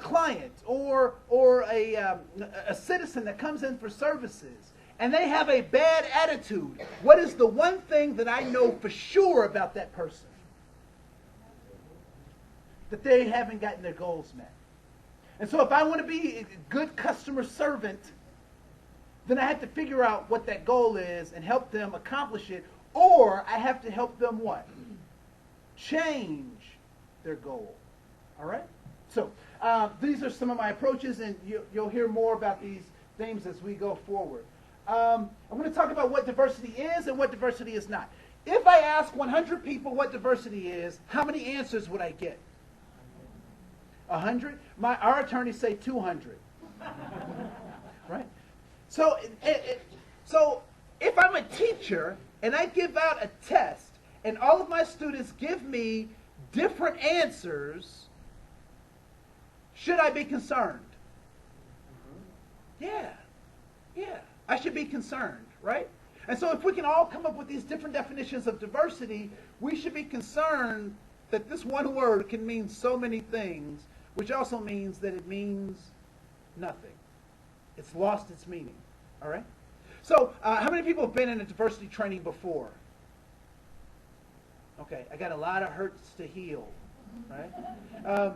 client or a citizen that comes in for services and they have a bad attitude, what is the one thing that I know for sure about that person? That they haven't gotten their goals met. And so if I want to be a good customer servant, then I have to figure out what that goal is and help them accomplish it, or I have to help them what? Change their goal. All right? So these are some of my approaches, and you'll hear more about these themes as we go forward. I'm going to talk about what diversity is and what diversity is not. If I ask 100 people what diversity is, how many answers would I get? 100? Our attorneys say 200. Right? So if I'm a teacher and I give out a test and all of my students give me different answers, should I be concerned? Yeah. I should be concerned, right? And so if we can all come up with these different definitions of diversity, we should be concerned that this one word can mean so many things, which also means that it means nothing. It's lost its meaning, all right? So how many people have been in a diversity training before? Okay, I got a lot of hurts to heal, right?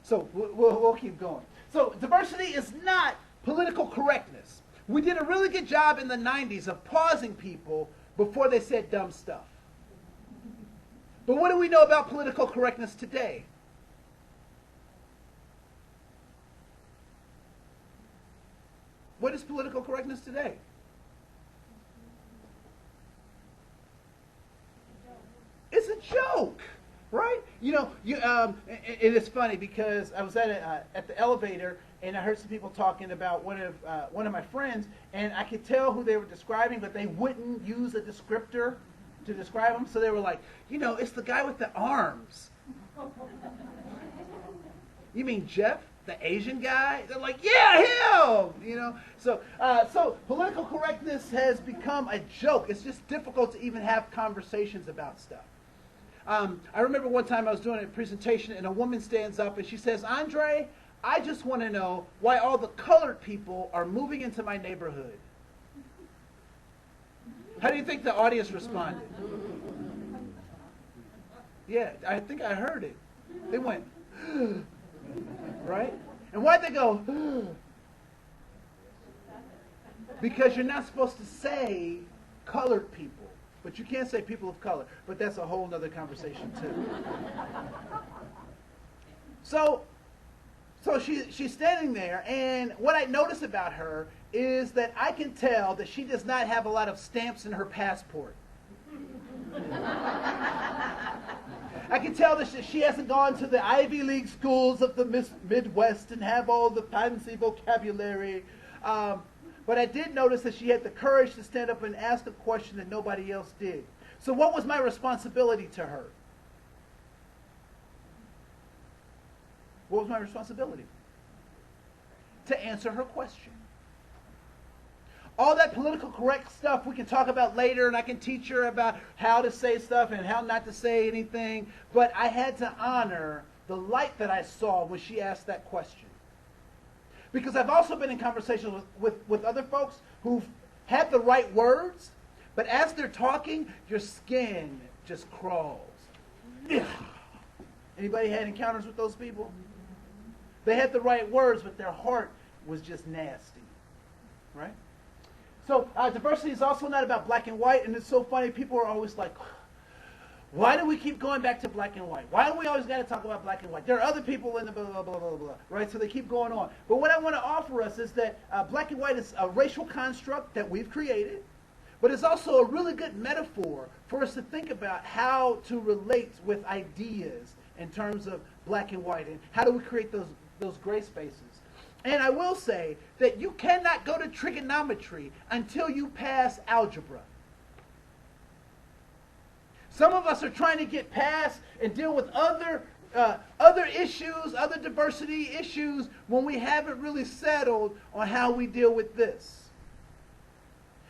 So we'll keep going. So diversity is not political correctness. We did a really good job in the 90s of pausing people before they said dumb stuff. But what do we know about political correctness today? What is political correctness today? It's a joke, right? And it's funny because I was at the elevator and I heard some people talking about one of my friends, and I could tell who they were describing, but they wouldn't use a descriptor to describe him, so they were like, it's the guy with the arms. You mean Jeff, the Asian guy? They're like, yeah, him! So political correctness has become a joke. It's just difficult to even have conversations about stuff. I remember one time I was doing a presentation and a woman stands up and she says, Andre, I just want to know why all the colored people are moving into my neighborhood. How do you think the audience responded? Yeah, I think I heard it. They went, right? And why'd they go, because you're not supposed to say colored people. But you can't say people of color. But that's a whole other conversation too. So she's standing there, and what I notice about her is that I can tell that she does not have a lot of stamps in her passport. I can tell that she hasn't gone to the Ivy League schools of the Midwest and have all the fancy vocabulary. But I did notice that she had the courage to stand up and ask a question that nobody else did. So what was my responsibility to her? What was my responsibility? To answer her question. All that political correct stuff we can talk about later, and I can teach her about how to say stuff and how not to say anything, but I had to honor the light that I saw when she asked that question. Because I've also been in conversations with other folks who've had the right words, but as they're talking, your skin just crawls. Anybody had encounters with those people? They had the right words, but their heart was just nasty. Right? So diversity is also not about black and white, and it's so funny. People are always like, why do we keep going back to black and white? Why do we always got to talk about black and white? There are other people in the blah, blah, blah, blah, blah, right? So they keep going on. But what I want to offer us is that black and white is a racial construct that we've created, but it's also a really good metaphor for us to think about how to relate with ideas in terms of black and white, and how do we create those gray spaces. And I will say that you cannot go to trigonometry until you pass algebra. Some of us are trying to get past and deal with other issues, other diversity issues, when we haven't really settled on how we deal with this.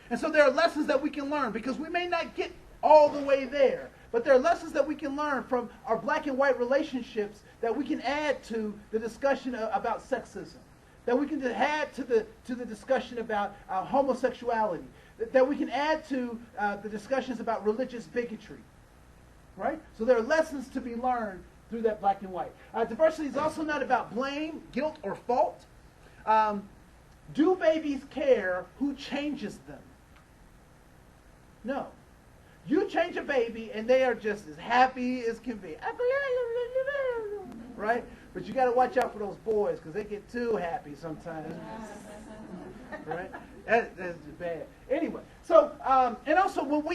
And so there are lessons that we can learn, because we may not get all the way there. But there are lessons that we can learn from our black and white relationships that we can add to the discussion about sexism, that we can add to the discussion about homosexuality, that we can add to the discussions about religious bigotry, right? So there are lessons to be learned through that black and white. Diversity is also not about blame, guilt, or fault. Do babies care who changes them? No. You change a baby and they are just as happy as can be. Right? But you got to watch out for those boys because they get too happy sometimes. Right? That's bad. Anyway, so and also when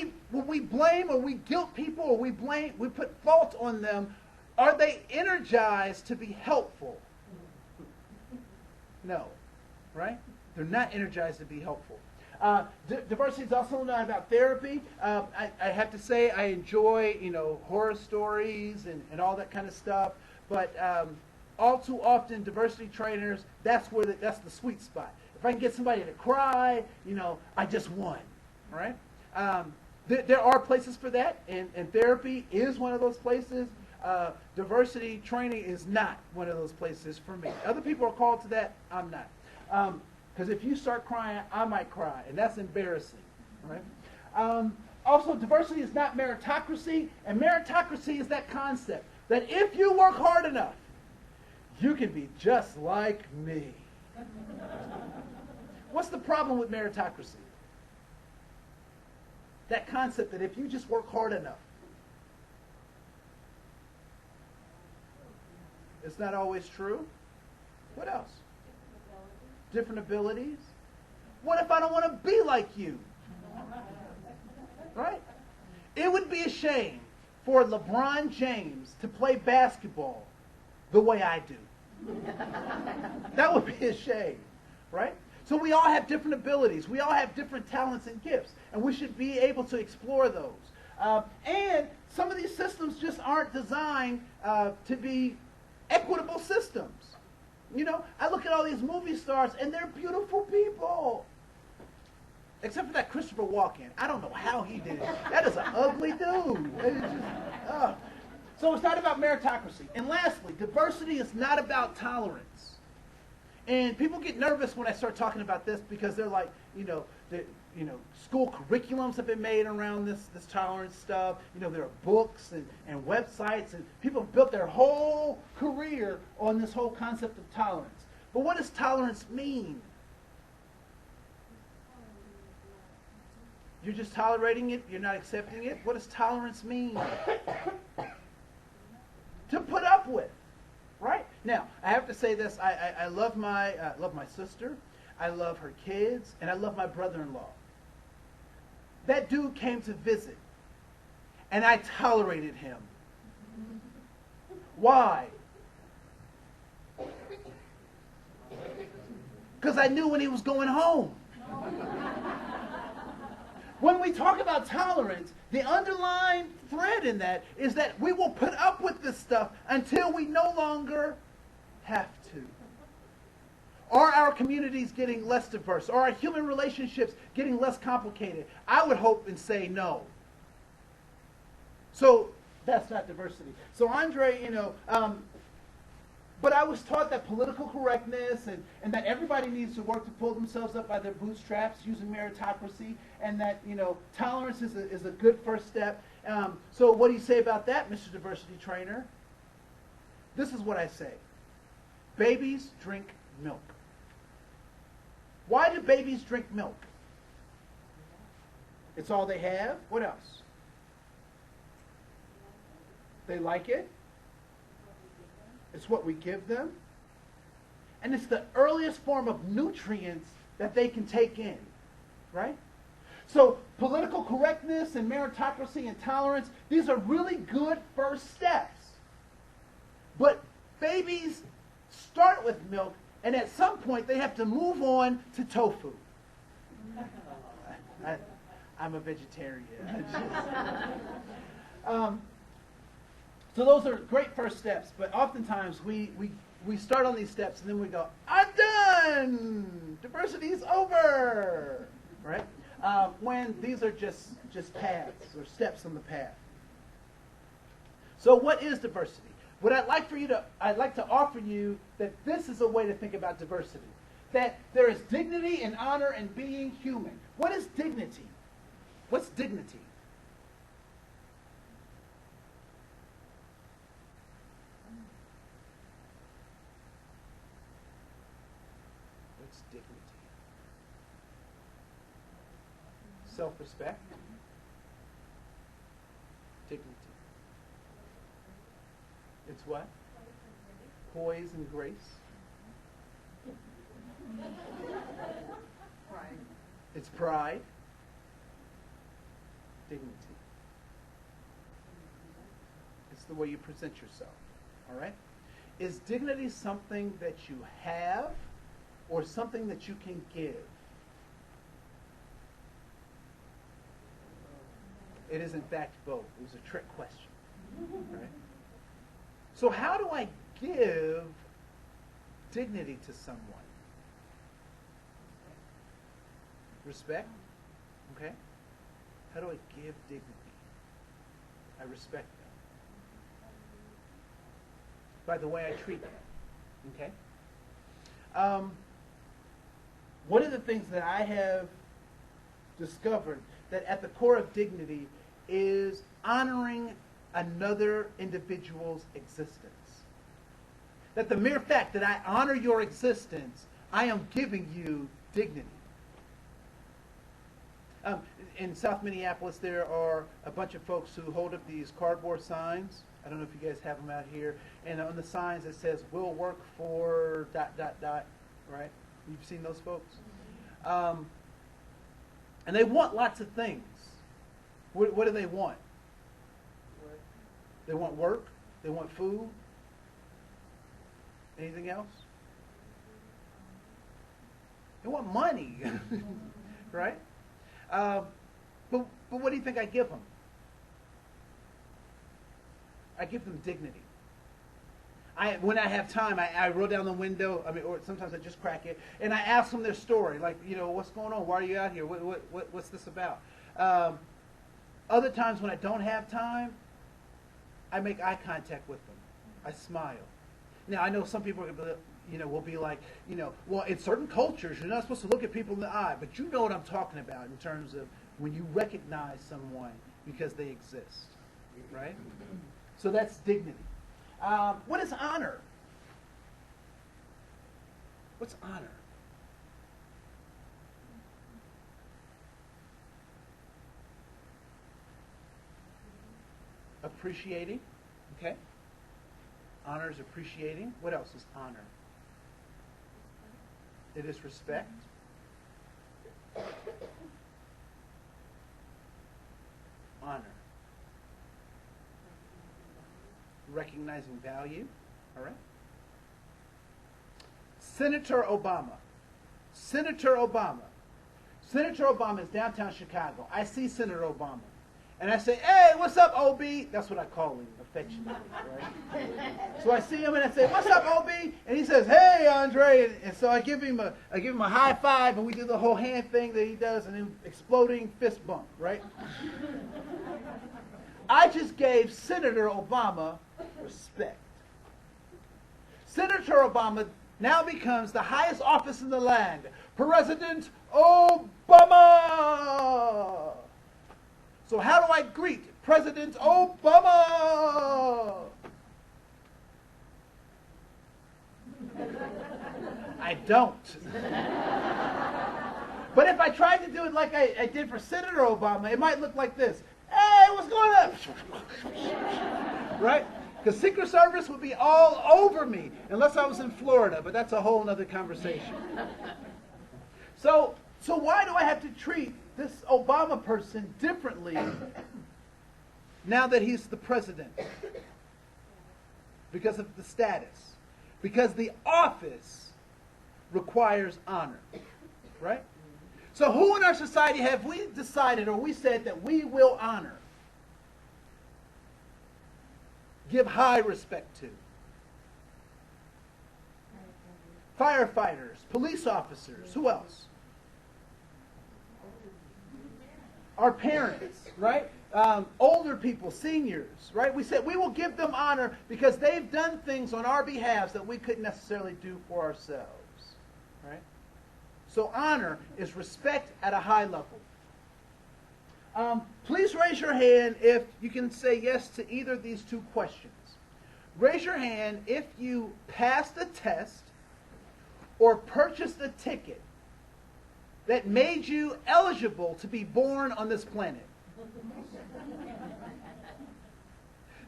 we blame or we guilt people or we put fault on them, are they energized to be helpful? No. Right? They're not energized to be helpful. Diversity is also not about therapy. I have to say I enjoy, horror stories and all that kind of stuff. But all too often, diversity trainers, that's the sweet spot. If I can get somebody to cry, I just won. Right? There are places for that, and therapy is one of those places. Diversity training is not one of those places for me. Other people are called to that. I'm not. Because if you start crying, I might cry, and that's embarrassing, right? Also, diversity is not meritocracy, and meritocracy is that concept that if you work hard enough, you can be just like me. What's the problem with meritocracy? That concept that if you just work hard enough, it's not always true. What else? Different abilities. What if I don't want to be like you? Right? It would be a shame for LeBron James to play basketball the way I do. That would be a shame, right? So we all have different abilities. We all have different talents and gifts, and we should be able to explore those. And some of these systems just aren't designed to be equitable systems. I look at all these movie stars, and they're beautiful people. Except for that Christopher Walken. I don't know how he did it. That is an ugly dude. So it's not about meritocracy. And lastly, diversity is not about tolerance. And people get nervous when I start talking about this because they're like, school curriculums have been made around this tolerance stuff. There are books and websites, and people have built their whole career on this whole concept of tolerance. But what does tolerance mean? You're just tolerating it? You're not accepting it? What does tolerance mean? To put up with, right? Now, I have to say this. I love my sister. I love her kids, and I love my brother-in-law. That dude came to visit, and I tolerated him. Why? Because I knew when he was going home. When we talk about tolerance, the underlying thread in that is that we will put up with this stuff until we no longer have to. Are our communities getting less diverse? Are our human relationships getting less complicated? I would hope and say no. So that's not diversity. So Andre, but I was taught that political correctness and that everybody needs to work to pull themselves up by their bootstraps using meritocracy, and that tolerance is a good first step. So what do you say about that, Mr. Diversity Trainer? This is what I say. Babies drink milk. Why do babies drink milk? It's all they have. What else? They like it. It's what we give them. And it's the earliest form of nutrients that they can take in, right? So political correctness and meritocracy and tolerance, these are really good first steps. But babies start with milk, and at some point they have to move on to tofu. I'm a vegetarian. So those are great first steps, but oftentimes we start on these steps and then we go, I'm done! Diversity is over! Right? When these are just paths or steps on the path. So what is diversity? What I'd like to offer you that this is a way to think about diversity. That there is dignity and honor in being human. What is dignity? What's dignity? What's dignity? Self-respect. Dignity. It's what? Poise and grace. Pride. It's pride. Dignity. It's the way you present yourself. All right? Is dignity something that you have or something that you can give? It is in fact both. It was a trick question. Right? So how do I give dignity to someone? Respect? Okay? How do I give dignity? I respect them. By the way I treat them. Okay? One of the things that I have discovered that at the core of dignity is honoring another individual's existence. That the mere fact that I honor your existence, I am giving you dignity. In South Minneapolis, there are a bunch of folks who hold up these cardboard signs. I don't know if you guys have them out here. And on the signs it says, "We'll work for ... Right? You've seen those folks? And they want lots of things. What do they want? They want work. They want food. Anything else? They want money. Right? But what do you think I give them? I give them dignity. When I have time, I roll down the window. Or sometimes I just crack it, and I ask them their story. Like, what's going on? Why are you out here? What's this about? Other times when I don't have time, I make eye contact with them. I smile. Now I know some people are gonna will be like, well, in certain cultures you're not supposed to look at people in the eye, but you know what I'm talking about in terms of when you recognize someone because they exist, right? So that's dignity. What is honor? What's honor? Appreciating, okay? Honor is appreciating. What else is honor? It is respect. Honor. Recognizing value. All right? Senator Obama. Senator Obama. Senator Obama is downtown Chicago. I see Senator Obama. And I say, "Hey, what's up, OB?" That's what I call him affectionately, right? So I see him and I say, "What's up, OB?" And he says, "Hey, Andre." And so I give him a high five, and we do the whole hand thing that he does, and then exploding fist bump, right? I just gave Senator Obama respect. Senator Obama now becomes the highest office in the land, President Obama. So how do I greet President Obama? I don't. But if I tried to do it like I did for Senator Obama, it might look like this. "Hey, what's going on?" Right? Because Secret Service would be all over me unless I was in Florida, but that's a whole other conversation. So why do I have to treat this Obama person differently now that he's the president? Because of the status. Because the office requires honor. Right? So who in our society have we decided or we said that we will honor? Give high respect to? Firefighters, police officers, who else? Our parents, right? older people, seniors, right? We said we will give them honor because they've done things on our behalf that we couldn't necessarily do for ourselves, right? So honor is respect at a high level. Please raise your hand if you can say yes to either of these two questions. Raise your hand if you passed a test or purchased a ticket that made you eligible to be born on this planet.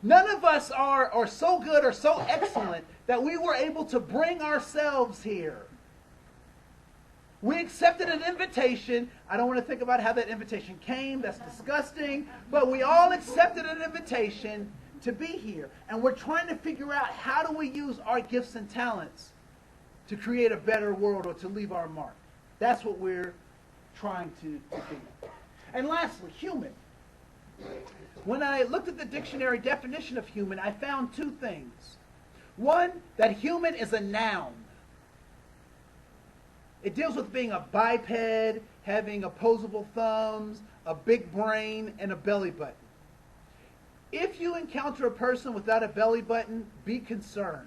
None of us are so good or so excellent that we were able to bring ourselves here. We accepted an invitation. I don't want to think about how that invitation came. That's disgusting. But we all accepted an invitation to be here. And we're trying to figure out how do we use our gifts and talents to create a better world or to leave our mark. That's what we're trying to be. And lastly, human. When I looked at the dictionary definition of human, I found two things. One, that human is a noun. It deals with being a biped, having opposable thumbs, a big brain, and a belly button. If you encounter a person without a belly button, be concerned.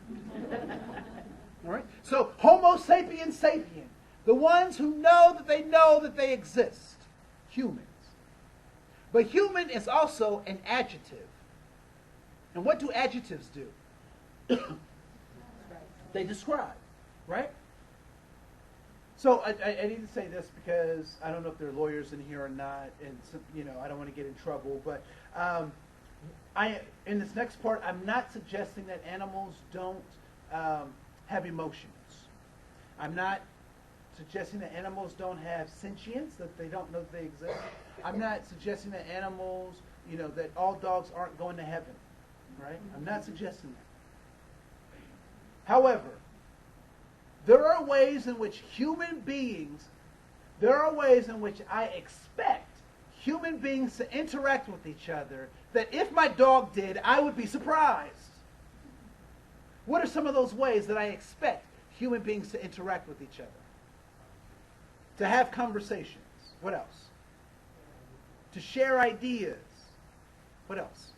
All right? So, Homo sapiens sapien, the ones who know that they exist, humans. But human is also an adjective. And what do adjectives do? They describe, right? So I need to say this because I don't know if there are lawyers in here or not, and I don't want to get in trouble. But in this next part, I'm not suggesting that animals don't have emotions. I'm not suggesting that animals don't have sentience, that they don't know that they exist. I'm not suggesting that animals, that all dogs aren't going to heaven, right? I'm not suggesting that. However, there are ways in which I expect human beings to interact with each other that if my dog did, I would be surprised. What are some of those ways that I expect human beings to interact with each other? To have conversations. What else? To share ideas. What else?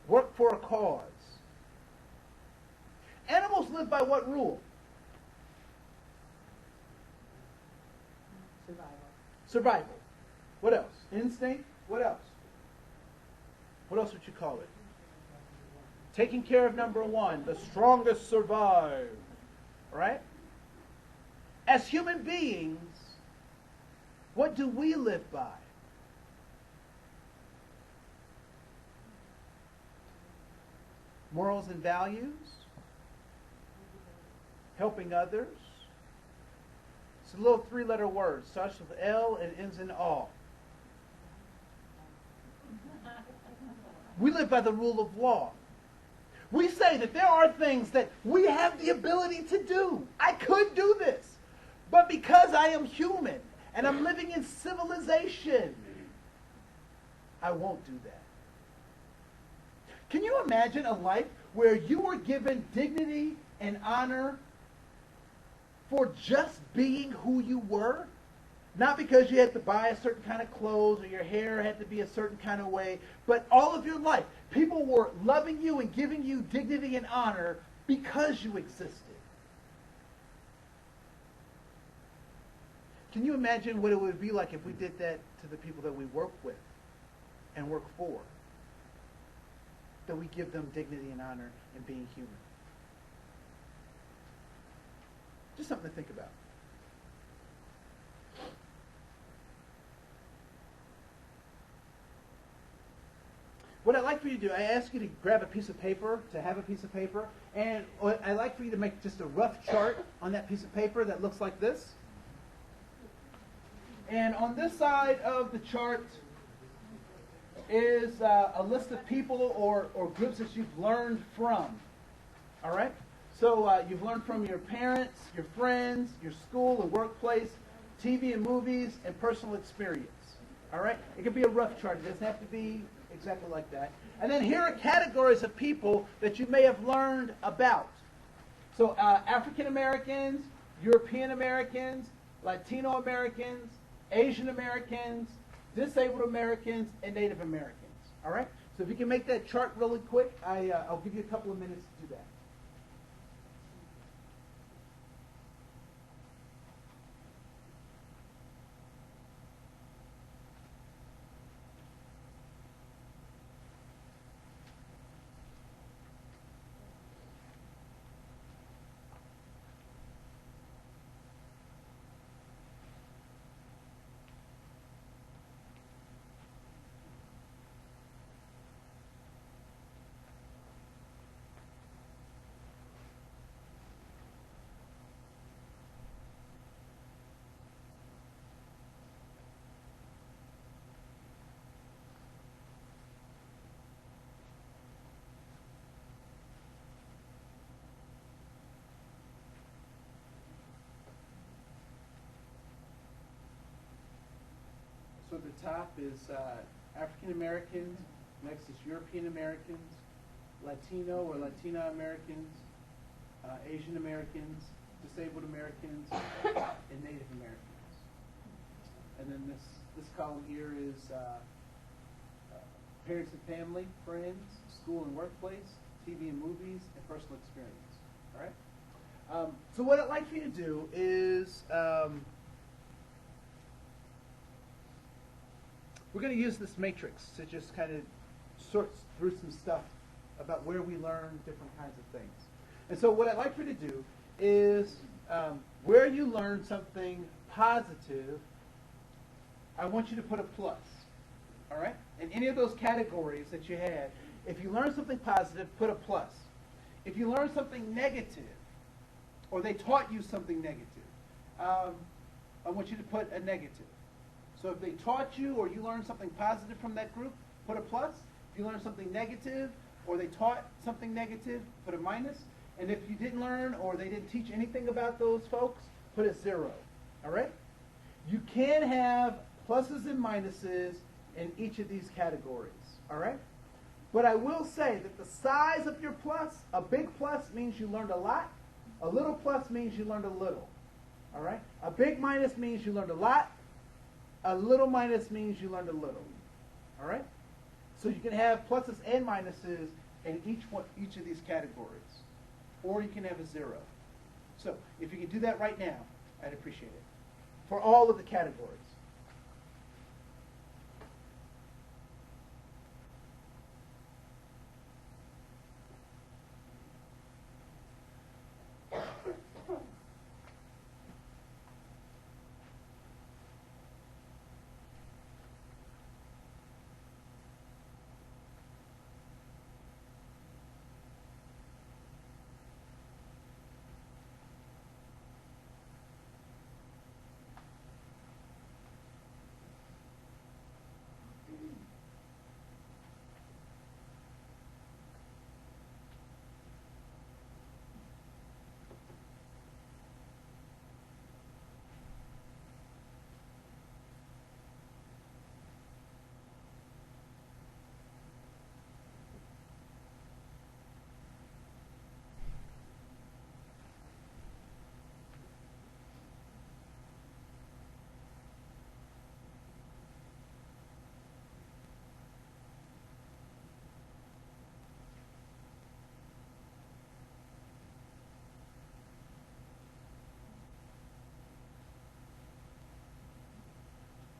Work for a cause. Animals live by what rule? Survival. What else? Instinct. What else? What else would you call it? Taking care of number one. The strongest survive. Right? As human beings, what do we live by? Morals and values, helping others. It's a little three-letter word. Starts with L and ends in all. We live by the rule of law. We say that there are things that we have the ability to do. I could do this. But because I am human and I'm living in civilization, I won't do that. Can you imagine a life where you were given dignity and honor for just being who you were? Not because you had to buy a certain kind of clothes or your hair had to be a certain kind of way, but all of your life, people were loving you and giving you dignity and honor because you existed. Can you imagine what it would be like if we did that to the people that we work with and work for? That we give them dignity and honor in being human. Just something to think about. What I'd like for you to do, I ask you to grab a piece of paper, to have a piece of paper, and I'd like for you to make just a rough chart on that piece of paper that looks like this. And on this side of the chart is a list of people or groups that you've learned from. All right? So you've learned from your parents, your friends, your school and workplace, TV and movies, and personal experience. All right? It can be a rough chart. It doesn't have to be exactly like that. And then here are categories of people that you may have learned about. So African Americans, European Americans, Latino Americans, Asian Americans, disabled Americans, and Native Americans. All right? So if you can make that chart really quick, I'll give you a couple of minutes to do that. So the top is African Americans, next is European Americans, Latino or Latina Americans, Asian Americans, disabled Americans, and Native Americans. And then this column here is parents and family, friends, school and workplace, TV and movies, and personal experience. All right? So what I'd like for you to do is we're going to use this matrix to just kind of sort through some stuff about where we learn different kinds of things. And so what I'd like for you to do is where you learn something positive, I want you to put a plus. All right? In any of those categories that you had, if you learn something positive, put a plus. If you learn something negative, or they taught you something negative, I want you to put a negative. So if they taught you or you learned something positive from that group, put a plus. If you learned something negative or they taught something negative, put a minus. And if you didn't learn or they didn't teach anything about those folks, put a 0. All right? You can have pluses and minuses in each of these categories. All right? But I will say that the size of your plus, a big plus means you learned a lot. A little plus means you learned a little. All right? A big minus means you learned a lot. A little minus means you learned a little. All right? So you can have pluses and minuses in each of these categories. Or you can have a 0. So if you can do that right now, I'd appreciate it. For all of the categories.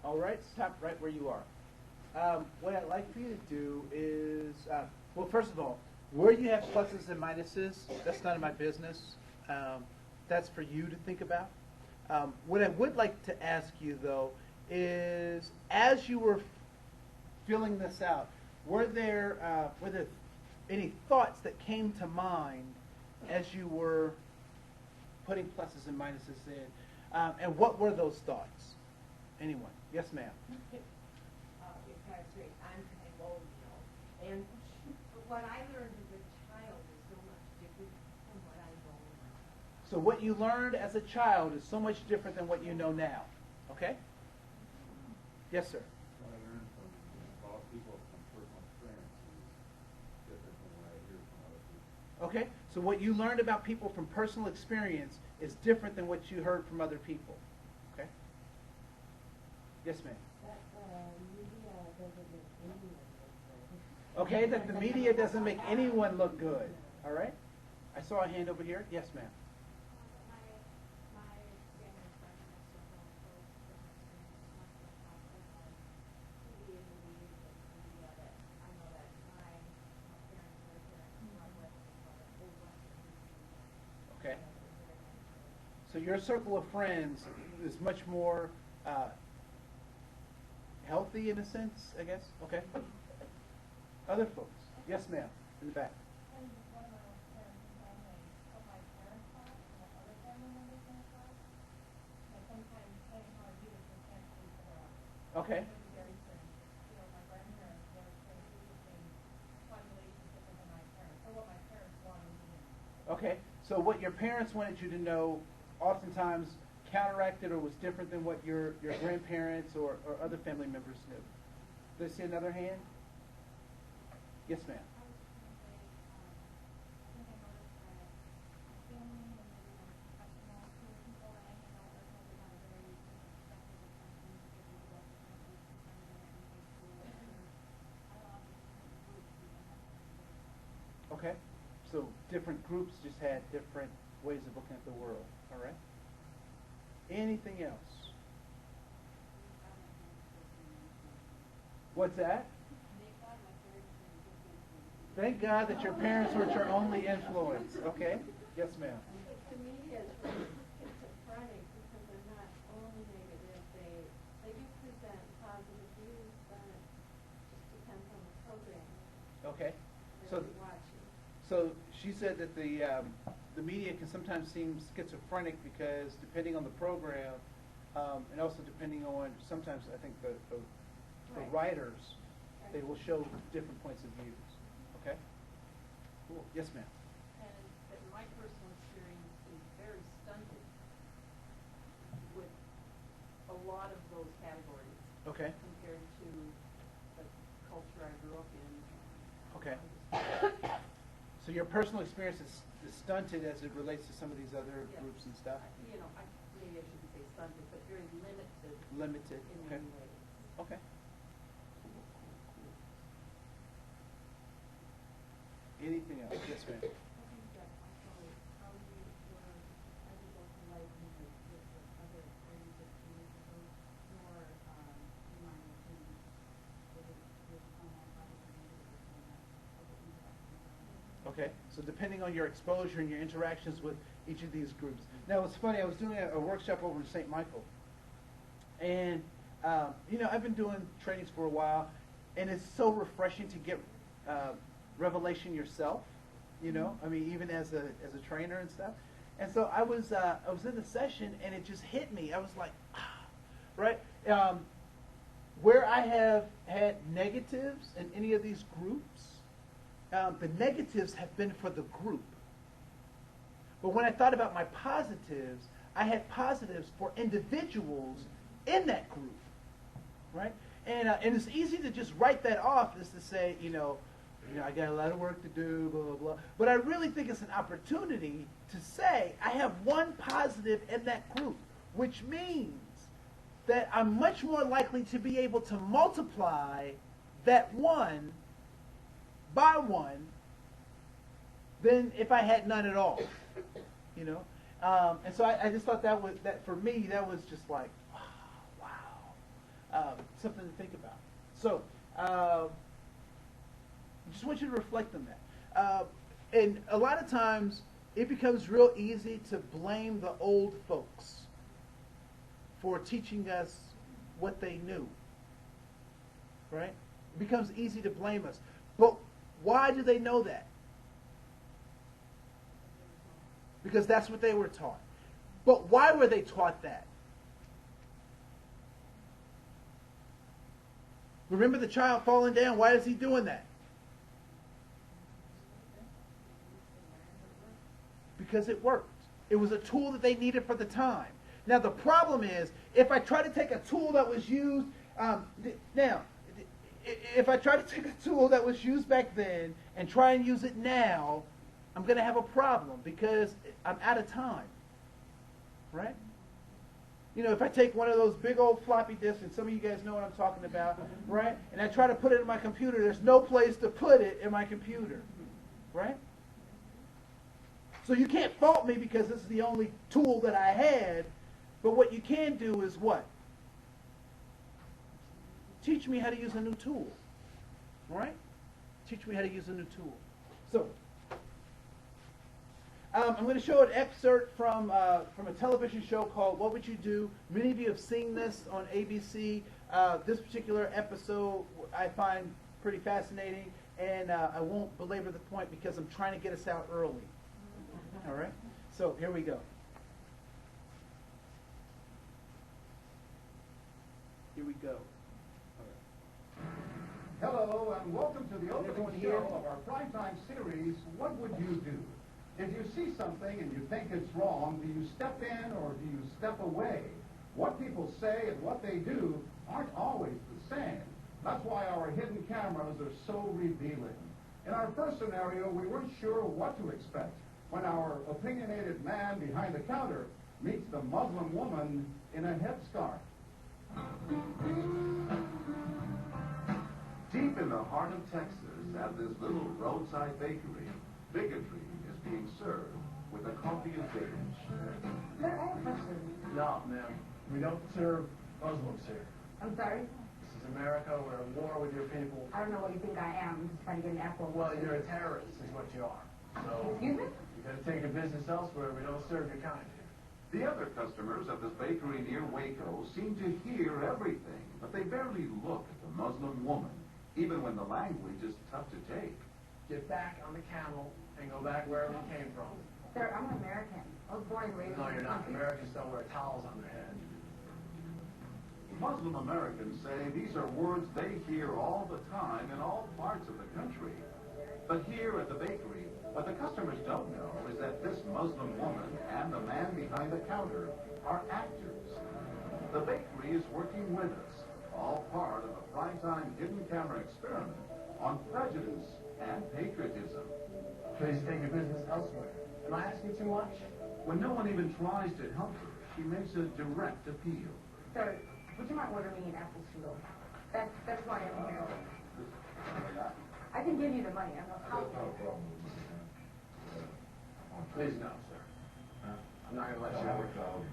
All right, stop right where you are. What I'd like for you to do is, well, first of all, where you have pluses and minuses, that's none of my business. That's for you to think about. What I would like to ask you, though, is as you were filling this out, were there any thoughts that came to mind as you were putting pluses and minuses in? And what were those thoughts? Anyone? Yes, ma'am. I'm kind of old, and what I learned as a child is so much different from what I know now. So what you learned as a child is so much different than what you know now. Okay? Yes, sir. What I learned from all people from personal experience is different from what I hear from other people. Okay? So what you learned about people from personal experience is different than what you heard from other people. Okay? Yes, ma'am. That media doesn't make anyone look good. Okay, that the media doesn't make anyone look good. All right. I saw a hand over here. Yes, ma'am. My family friend and I circle of close different experiences, much like how TV and the media that I know that my parents and other parents grew up with old Western movies. Okay. So your circle of friends is much more healthy in a sense, I guess. Okay. Other folks. Yes, ma'am. In the back. When one of my parents and family put my parents on and my other family members in the class, and sometimes depending how I do this, they can't each other out. Okay. It was very strange. You know, my grandparents were very strange. It became fun relationship with my parents, or what my parents wanted me to know. Okay. So what your parents wanted you to know oftentimes counteracted or was different than what your grandparents or other family members knew. Did I see another hand? Yes, ma'am. I was just going to say, I think I noticed that my family and maybe my professional career people that I hang out with maybe have a very different perspective of some things because we grew up with different groups of friends and everything school. And I don't know, different groups we don't have different. Okay. So different groups just had different ways of looking at the world. All right. Anything else? What's that? Thank God that your parents were your only influence. Okay? Yes, ma'am. The media is really schizophrenic because they're not only negative, they do present positive views, but it just depends on the program Okay. that So, you're watching. so she said that the media can sometimes seem schizophrenic because depending on the program, and also depending on sometimes I think the Right. writers, they Right. will show different points of views. Okay. Cool. Yes, ma'am. And that my personal experience is very stunted with a lot of those categories Okay. compared to the culture I grew up in. Okay. So your personal experience is stunted as it relates to some of these other Yeah. groups and stuff? You know, maybe I shouldn't say stunted, but very limited Limited. in Okay. many ways. Okay. Anything else? Yes, ma'am. I think that also how you were able to like with the other areas of community more in line with who was on that project or the interaction. Okay. So depending on your exposure and your interactions with each of these groups. Now, it's funny. I was doing a workshop over in St. Michael, and you know, I've been doing trainings for a while, and it's so refreshing to get revelation yourself. You know, I mean, even as a trainer and stuff. And so I was in the session, and it just hit me. I was like, ah, right. Where I have had negatives in any of these groups, the negatives have been for the group. But when I thought about my positives, I had positives for individuals in that group, right? And it's easy to just write that off as to say, you know, I got a lot of work to do, blah, blah, blah. But I really think it's an opportunity to say I have one positive in that group, which means that I'm much more likely to be able to multiply that one by one than if I had none at all. You know? And so I just thought that for me, that was just like, wow. Something to think about. So, I just want you to reflect on that. And a lot of times, it becomes real easy to blame the old folks for teaching us what they knew. Right? It becomes easy to blame us. But why do they know that? Because that's what they were taught. But why were they taught that? Remember the child falling down? Why is he doing that? Because it worked. It was a tool that they needed for the time. Now the problem is, if I try to take a tool that was used, if I try to take a tool that was used back then and try and use it now, I'm going to have a problem because I'm out of time. Right? You know, if I take one of those big old floppy disks, and some of you guys know what I'm talking about, right? And I try to put it in my computer, there's no place to put it in my computer, right? So you can't fault me because this is the only tool that I had, but what you can do is what? Teach me how to use a new tool, right? Teach me how to use a new tool. So, I'm going to show an excerpt from a television show called What Would You Do? Many of you have seen this on ABC. This particular episode I find pretty fascinating, and I won't belabor the point because I'm trying to get us out early. All right? So here we go. Here we go. Hello, and welcome to the opening show of our primetime series, What Would You Do? If you see something and you think it's wrong, do you step in or do you step away? What people say and what they do aren't always the same. That's why our hidden cameras are so revealing. In our first scenario, we weren't sure what to expect when our opinionated man behind the counter meets the Muslim woman in a headscarf. Deep in the heart of Texas, at this little roadside bakery, bigotry is being served with a coffee advantage. They're all Muslims. No, ma'am. We don't serve Muslims here. I'm sorry? This is America. We're at war with your people. I don't know what you think I am. I'm just trying to get an apple. Well, you're a terrorist, is what you are. So, Excuse me? you gotta take your business elsewhere. We don't serve your kind here. The other customers at this bakery near Waco seem to hear everything, but they barely look at the Muslim woman, even when the language is tough to take. Get back on the camel and go back wherever you came from. Sir, I'm an American. I was born and raised No, in you're this not. country. Americans don't wear towels on their head. Muslim Americans say these are words they hear all the time in all parts of the country. But here at the bakery, what the customers don't know is that this Muslim woman and the man behind the counter are actors. The bakery is working with us, all part of a primetime hidden camera experiment on prejudice and patriotism. Please take your business elsewhere. Am I asking too much? When no one even tries to help her, she makes a direct appeal. Sir, would you mind ordering me an apple strudel? That's why I'm here. I can give you the money. I'm not Please no, sir. I'm not gonna let you have it.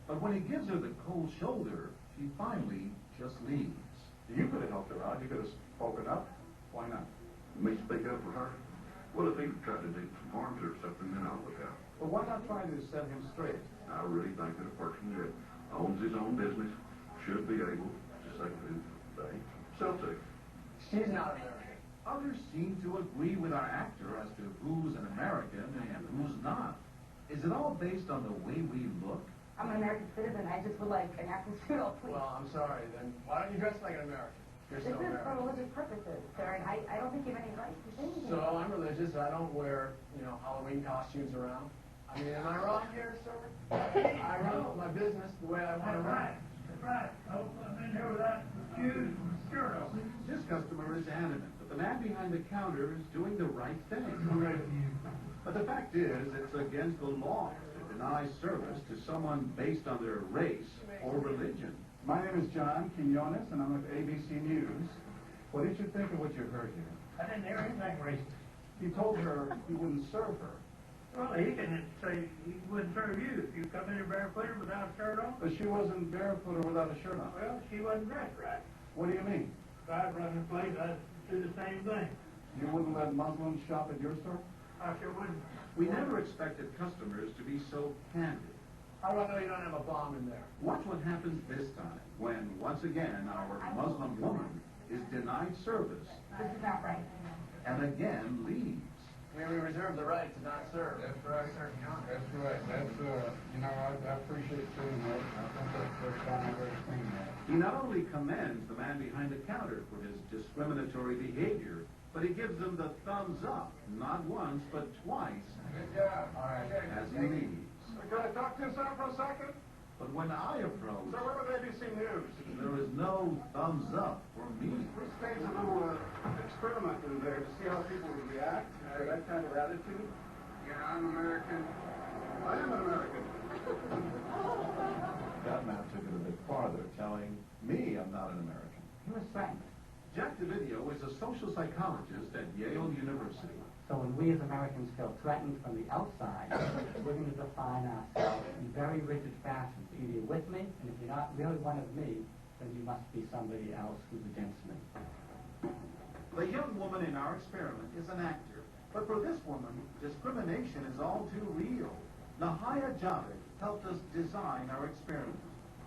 But when he gives her the cold shoulder, she finally just leaves. You could have helped her out. You could have spoken up. Why not? Me speak up for her? What if he tried to do some harm to her or something, then I'll look out. But why not try to set him straight? I really think that a person that owns his own business should be able to say who they sell to. She's not American. Others seem to agree with our actor as to who's an American and who's not. Is it all based on the way we look? I'm an American citizen. I just would like an apple strudel, please. Well, I'm sorry. Then why don't you dress like an American? You're This so is for American. religious purposes, sir, and I don't think you have any right to say anything. So I'm religious. I don't wear, Halloween costumes around. I mean, am I wrong here, sir? I run my business the way I want to run. That's right. I've been here without shoes and skirt on. This customer is adamant that the man behind the counter is doing the right thing. But the fact is, it's against the law to deny service to someone based on their race or religion. My name is John Quinones, and I'm with ABC News. What did you think of what you heard here? I didn't hear anything racist. He told her he wouldn't serve her. Well, he can say he wouldn't serve you if you come in here barefooted without a shirt on. But she wasn't barefoot or without a shirt on. Well, she wasn't dressed right. What do you mean? If I run the place, I'd do the same thing. You wouldn't let Muslims shop at your store? I sure wouldn't. We never expected customers to be so candid. How do I know you don't have a bomb in there? Watch what happens this time when, once again, our Muslim woman is denied service This is not right. and again leaves. I mean, we reserve the right to not serve. That's right. Certain countries. That's right. That's, I appreciate seeing that. I think that's the first time I've ever seen that. He not only commends the man behind the counter for his discriminatory behavior, but he gives him the thumbs up, not once, but twice, Good job. All right. as he leaves. Can I talk to you, sir, for a second? But when I approach, Sir, we're with ABC News. there is no thumbs up for me. We staged a little experiment in there to see how people would react to that kind of attitude. Yeah, I'm American. I am an American. That man took it a bit farther, telling me I'm not an American. He was threatened. Jack DeVideo is a social psychologist at Yale University. So when we as Americans feel threatened from the outside, we're going to define ourselves in very rigid fashions. Either you're with me, and if you're not really one of me, then you must be somebody else who's against me. The young woman in our experiment is an actor, but for this woman, discrimination is all too real. Nahaya Javed helped us design our experiment.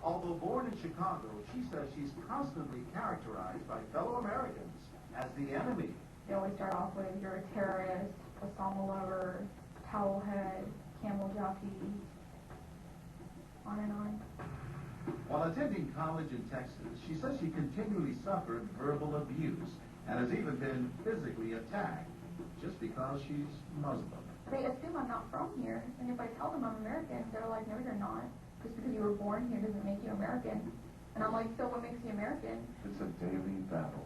Although born in Chicago, she says she's constantly characterized by fellow Americans as the enemy. They always start off with, you're a terrorist, Osama lover, towel head, camel jockey, on and on. While attending college in Texas, she says she continually suffered verbal abuse and has even been physically attacked just because she's Muslim. They assume I'm not from here, and if I tell them I'm American, they're like, no, you're not. Just because you were born here doesn't make you American. And I'm like, so what makes you American? It's a daily battle.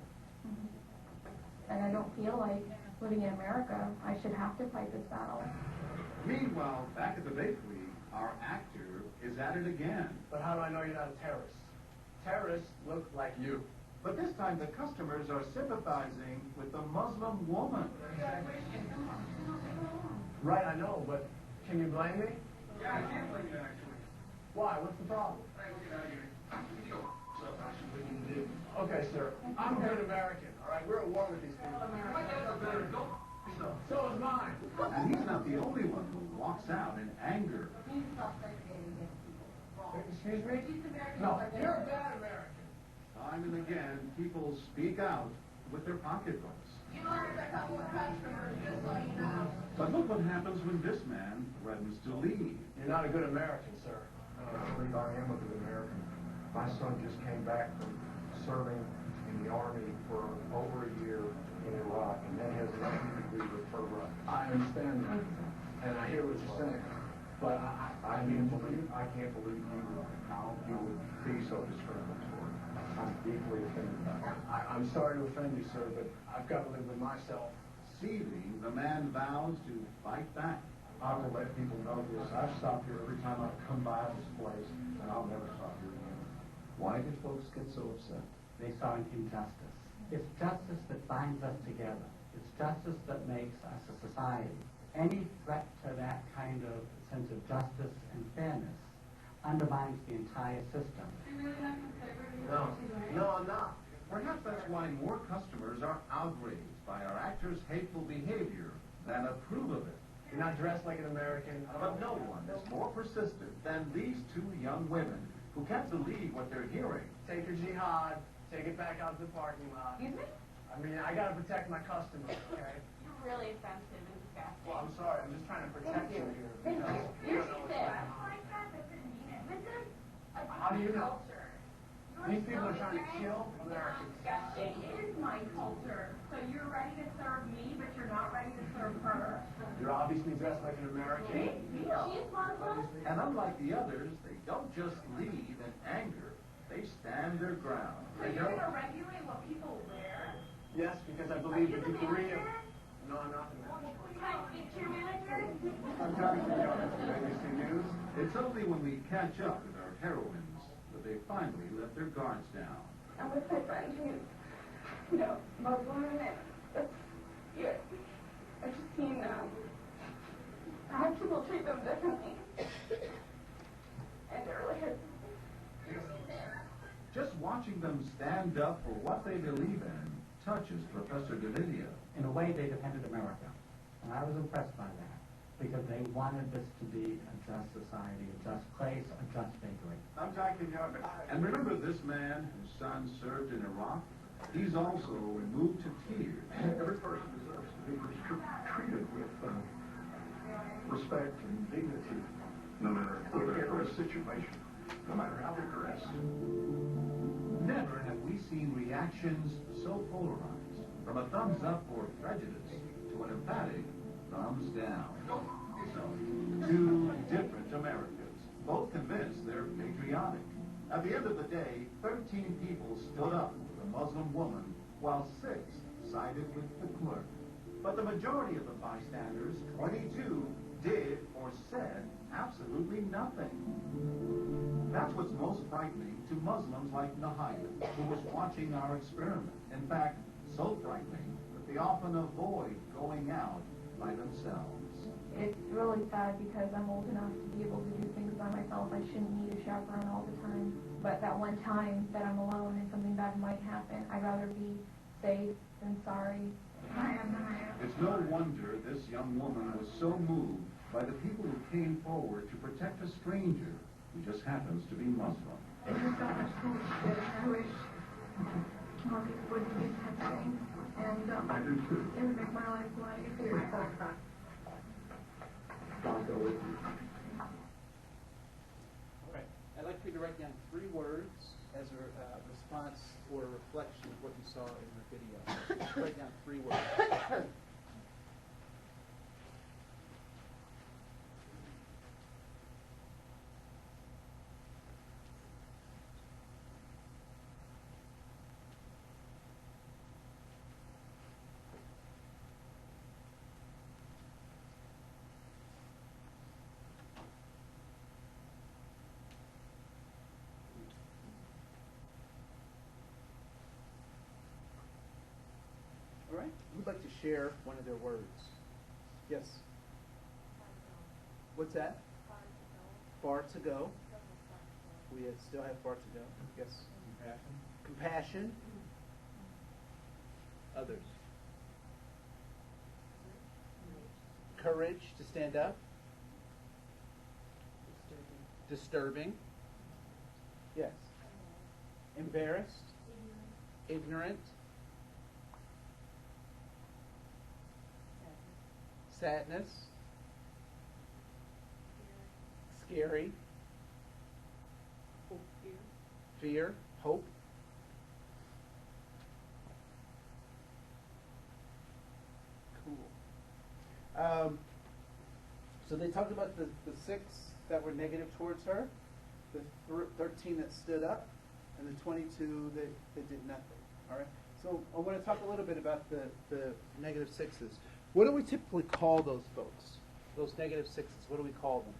And I don't feel like living in America, I should have to fight this battle. Meanwhile, back at the bakery, our actor is at it again. But how do I know you're not a terrorist? Terrorists look like you. But this time the customers are sympathizing with the Muslim woman. Right, I know, but can you blame me? Yeah, I can't blame you, actually. Why? What's the problem? Hey, we'll get out of here. Okay, sir. I'm a good American, all right? We're at war with these people. So is mine. And he's not the only one who walks out in anger. Excuse me? No, you're a bad American. Time and again, people speak out with their pocketbooks. But look what happens when this man threatens to leave. You're not a good American, sir. I believe I am a good American. My son just came back from serving in the Army for over a year in Iraq, and that has nothing to do with her right. I understand that, and I hear what you're saying, but I can't believe you would be so discriminatory. I'm deeply offended by it. I'm sorry to offend you, sir, but I've got to live with myself. Seething, the man vows to fight back. I will let people know this. I've stopped here every time I come by this place, and I'll never stop here again. Why did folks get so upset? They saw an injustice. It's justice that binds us together. It's justice that makes us a society. Any threat to that kind of sense of justice and fairness undermines the entire system. No, I'm not. Perhaps that's why more customers are outraged by our actors' hateful behavior than approve of it. You're not dressed like an American. But no one is more persistent than these two young women who can't believe what they're hearing. Take your jihad, take it back out to the parking lot. Excuse me? I mean, I gotta protect my customers, okay? You're really offensive and disgusting. Well, I'm sorry, I'm just trying to protect you here. Thank you. You You're don't know what's sick. happening. This is a How do you know? culture. These people are trying to kill Americans. Disgusting. It is my culture. So you're ready to serve me, but you're not ready to serve her. You're obviously dressed like an American. Big deal. She's Muslim. And unlike the others, they don't just leave in anger. They stand their ground. So you're going to regulate what people wear? Yes, because I believe Are you that the the Korean... manager? No, I'm not the manager. Can I speak to your manager? I'm talking to the owner of ABC News. It's only when we catch up with our heroines that they finally let their guards down. I'm with my friend who's, Muslim, and it's weird. I've just seen, how people treat them differently. And it really hurts. Just watching them stand up for what they believe in touches Professor DeVideo. In a way, they defended America. And I was impressed by that, because they wanted this to be a just society, a just place, a just bakery. I'm talking about... And remember this man whose son served in Iraq? He's also moved to tears. Every person deserves to be treated with respect and dignity, no matter whatever situation, no matter how they're dressed. Never have we seen reactions so polarized, from a thumbs up for prejudice to an emphatic thumbs down. So, two different Americans, both convinced they're patriotic. At the end of the day, 13 people stood up with a Muslim woman, while 6 sided with the clerk. But the majority of the bystanders, 22, did or or said absolutely nothing. That's what's most frightening to Muslims like Nahayat, who was watching our experiment. In fact, so frightening that they often avoid going out by themselves. It's really sad because I'm old enough to be able to do things by myself. I shouldn't need a chaperone all the time. But that one time that I'm alone and something bad might happen, I'd rather be safe than sorry. It's no wonder this young woman was so moved by the people who came forward to protect a stranger who just happens to be Muslim. It was so much good, and I wish more people would do these types of things. And I do too. it would make my life a lot easier. I'll go with you. All right. I'd like for you to write down 3 words as a response or a reflection of what you saw in the video. Write down 3 words. All right. Who'd like to share one of their words? Yes. What's that? Far to go. We still have far to go. Yes. Compassion. Others. Courage to stand up. Disturbing. Yes. Embarrassed. Ignorant. Sadness. Scary. Fear. Hope. Cool. So they talked about the 6 that were negative towards her, the 13 that stood up, and the 22 that did nothing. All right. So I want to talk a little bit about the negative 6s. What do we typically call those folks? Those negative 6s. What do we call them?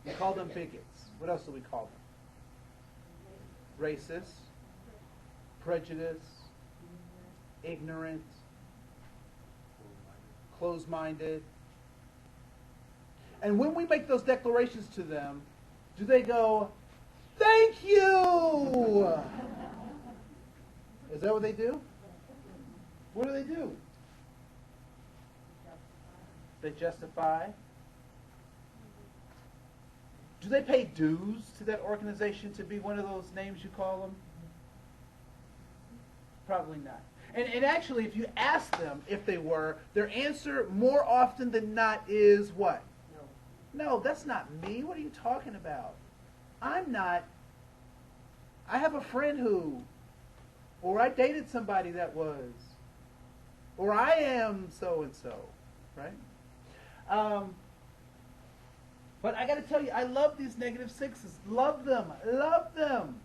We call them bigots. What else do we call them? Racist, prejudice, ignorant, closed-minded. And when we make those declarations to them, do they go, "Thank you"? Is that what they do? What do they do? They justify. Do they pay dues to that organization to be one of those names you call them? Probably not. And actually, if you ask them if they were, their answer more often than not is what? No, that's not me. What are you talking about? I'm not. I have a friend who, or I dated somebody that was, or I am so-and-so, right? But I got to tell you, I love these negative 6s. Love them. Love them.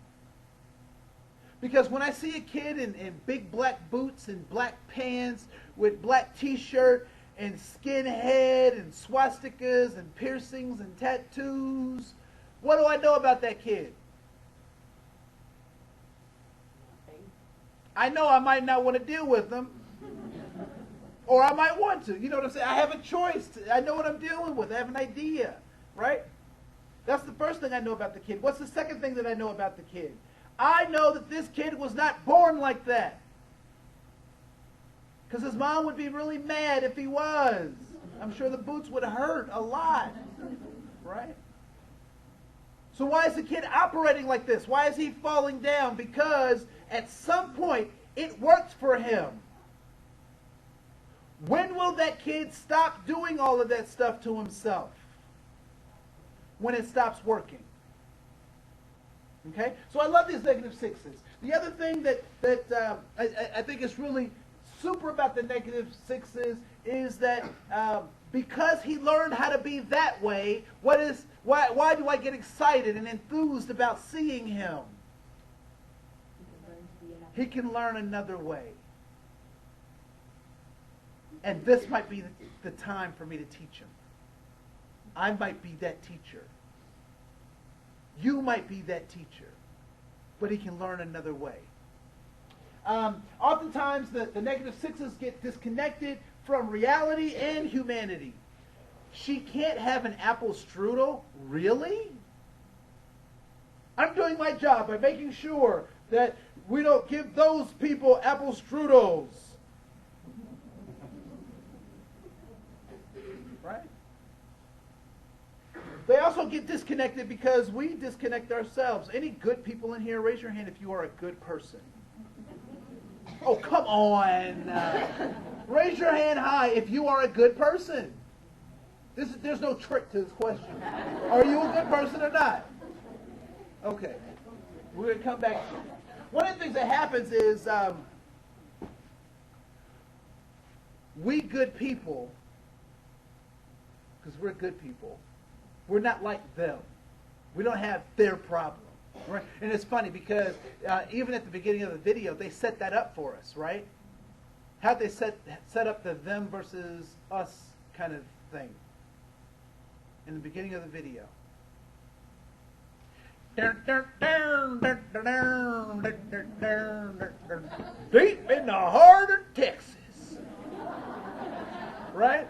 Because when I see a kid in big black boots and black pants with black t-shirt and skinhead and swastikas and piercings and tattoos, what do I know about that kid? I know I might not want to deal with them. Or I might want to. You know what I'm saying? I have a choice. I know what I'm dealing with. I have an idea. Right? That's the first thing I know about the kid. What's the second thing that I know about the kid? I know that this kid was not born like that. Because his mom would be really mad if he was. I'm sure the boots would hurt a lot. Right? So why is the kid operating like this? Why is he falling down? Because at some point it worked for him. When will that kid stop doing all of that stuff to himself? When it stops working. Okay? So I love these negative 6s. The other thing that I think is really super about the negative 6s is that because he learned how to be that way, why do I get excited and enthused about seeing him? He can learn another way. And this might be the time for me to teach him. I might be that teacher. You might be that teacher. But he can learn another way. Oftentimes, the negative sixes get disconnected from reality and humanity. She can't have an apple strudel? Really? I'm doing my job by making sure that we don't give those people apple strudels. Right? They also get disconnected because we disconnect ourselves. Any good people in here, raise your hand if you are a good person. Oh, come on. Raise your hand high if you are a good person. There's no trick to this question. Are you a good person or not? Okay. We're going to come back to it. One of the things that happens is we good people, because we're good people, we're not like them. We don't have their problem. Right? And it's funny because even at the beginning of the video, they set that up for us, right? How'd they set up the them versus us kind of thing in the beginning of the video? Deep in the heart of Texas. Right?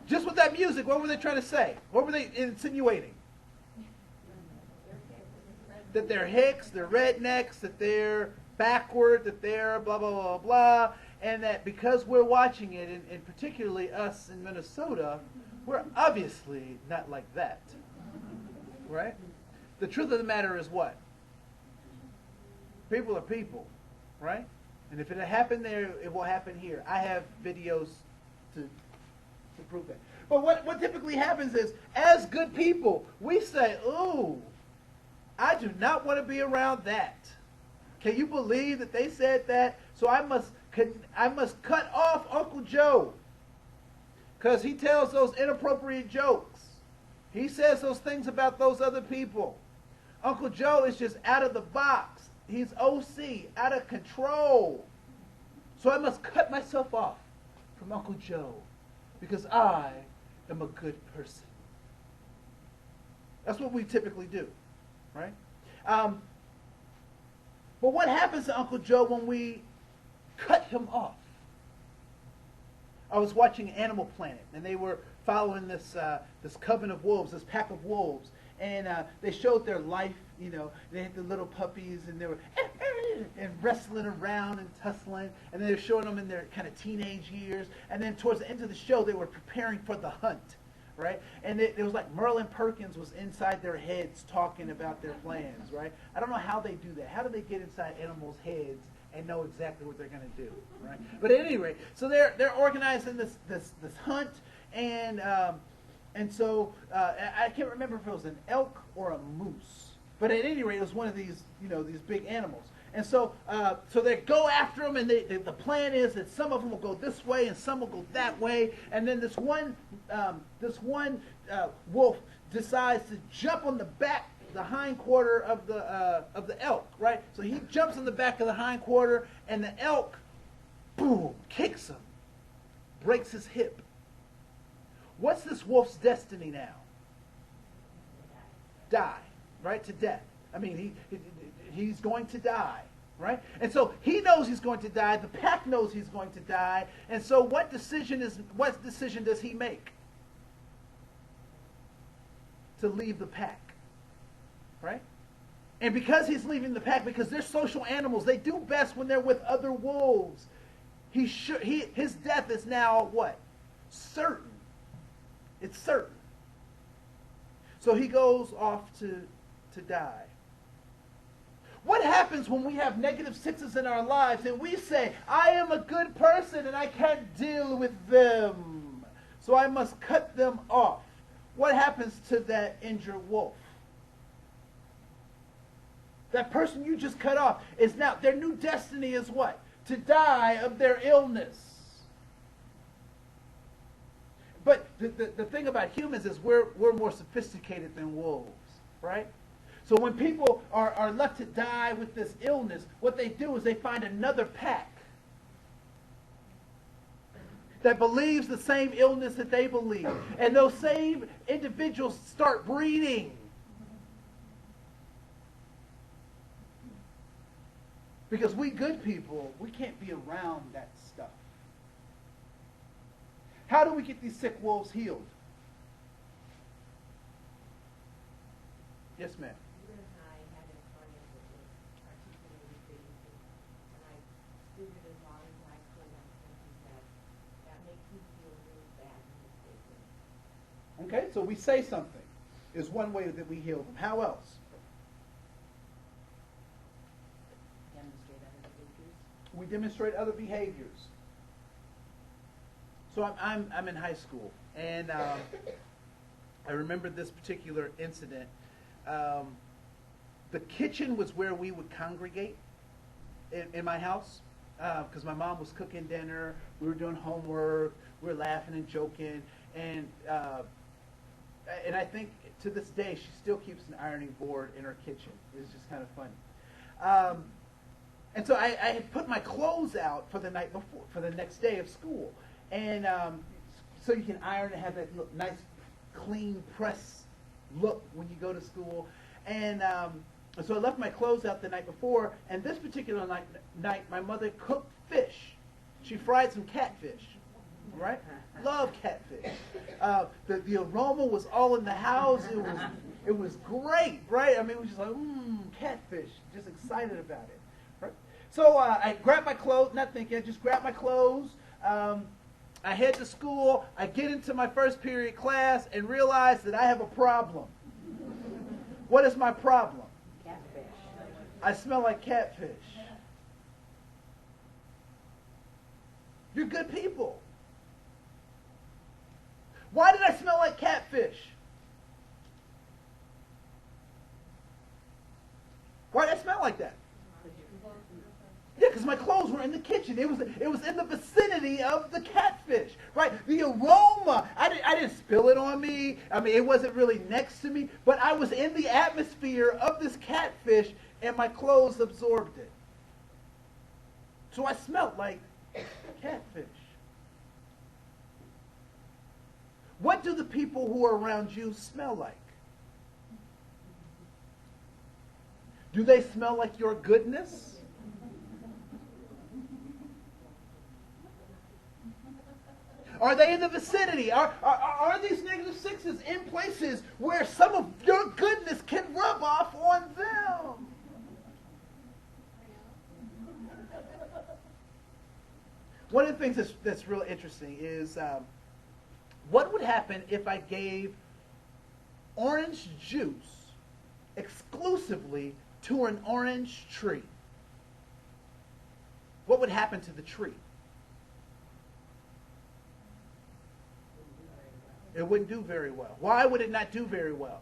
Just with that music, what were they trying to say? What were they insinuating? That they're hicks, they're rednecks, that they're backward, that they're blah, blah, blah, blah, and that because we're watching it, and particularly us in Minnesota, we're obviously not like that. Right? The truth of the matter is what? People are people, right? And if it happened there, it will happen here. I have videos to prove that. But what typically happens is, as good people, we say, ooh, I do not want to be around that. Can you believe that they said that? So I must cut off Uncle Joe because he tells those inappropriate jokes. He says those things about those other people. Uncle Joe is just out of the box. He's OC, out of control. So I must cut myself off from Uncle Joe because I am a good person. That's what we typically do. Right? But what happens to Uncle Joe when we cut him off? I was watching Animal Planet, and they were following this coven of wolves, this pack of wolves, and they showed their life. You know, they had the little puppies, and they were and wrestling around and tussling, and they were showing them in their kind of teenage years, and then towards the end of the show, they were preparing for the hunt. Right? And it was like Merlin Perkins was inside their heads talking about their plans, right? I don't know how they do that. How do they get inside animals' heads and know exactly what they're going to do, right? But at any rate, so they're organizing this hunt, and so I can't remember if it was an elk or a moose, but at any rate, it was one of these these big animals. And so they go after them, and the plan is that some of them will go this way and some will go that way. And then this one wolf decides to jump on the hind quarter of the elk, right? So he jumps on the back of the hind quarter, and the elk, boom, kicks him, breaks his hip. What's this wolf's destiny now? Die, right? To death. I mean, he's going to die, right? And so he knows he's going to die. The pack knows he's going to die. And so what decision does he make? To leave the pack, right? And because he's leaving the pack, because they're social animals, they do best when they're with other wolves. His death is now what? Certain. It's certain. So he goes off to die. What happens when we have negative sixes in our lives and we say, I am a good person and I can't deal with them, so I must cut them off? What happens to that injured wolf? That person you just cut off is now, their new destiny is what? To die of their illness. But the thing about humans is we're more sophisticated than wolves, right? So when people are left to die with this illness, what they do is they find another pack. that believes the same illness that they believe. And those same individuals start breeding. Because we good people, we can't be around that stuff. How do we get these sick wolves healed? Yes, ma'am. You and I had a client that was articulated basic, and I stood it as long as I could until he said, that makes me feel really bad in this business. Okay, so we say something is one way that we heal them. How else? Demonstrate other behaviors. We demonstrate other behaviors. So I'm in high school, and I remember this particular incident. The kitchen was where we would congregate in my house, because my mom was cooking dinner, we were doing homework, we were laughing and joking, and I think to this day she still keeps an ironing board in her kitchen. It's just kind of funny. And so I had put my clothes out for the night before, for the next day of school, and so you can iron and have that nice, clean press look when you go to school. And so I left my clothes out the night before, and this particular night my mother cooked fish. She fried some catfish, right? Love catfish. The aroma was all in the house. It was great, right? I mean, it was just like, catfish. Just excited about it, right? So I grabbed my clothes, not thinking, I just grabbed my clothes. I head to school. I get into my first period class and realize that I have a problem. What is my problem? Catfish. I smell like catfish. You're good people. Why did I smell like catfish? Why did I smell like that? Yeah, because my clothes were in the kitchen. It was in the vicinity of the catfish, right? The aroma. I didn't spill it on me. I mean, it wasn't really next to me, but I was in the atmosphere of this catfish, and my clothes absorbed it. So I smelled like catfish. What do the people who are around you smell like? Do they smell like your goodness? Are they in the vicinity? Are these negative sixes in places where some of your goodness can rub off on them? One of the things that's real interesting is what would happen if I gave orange juice exclusively to an orange tree? What would happen to the tree? It wouldn't do very well. Why would it not do very well?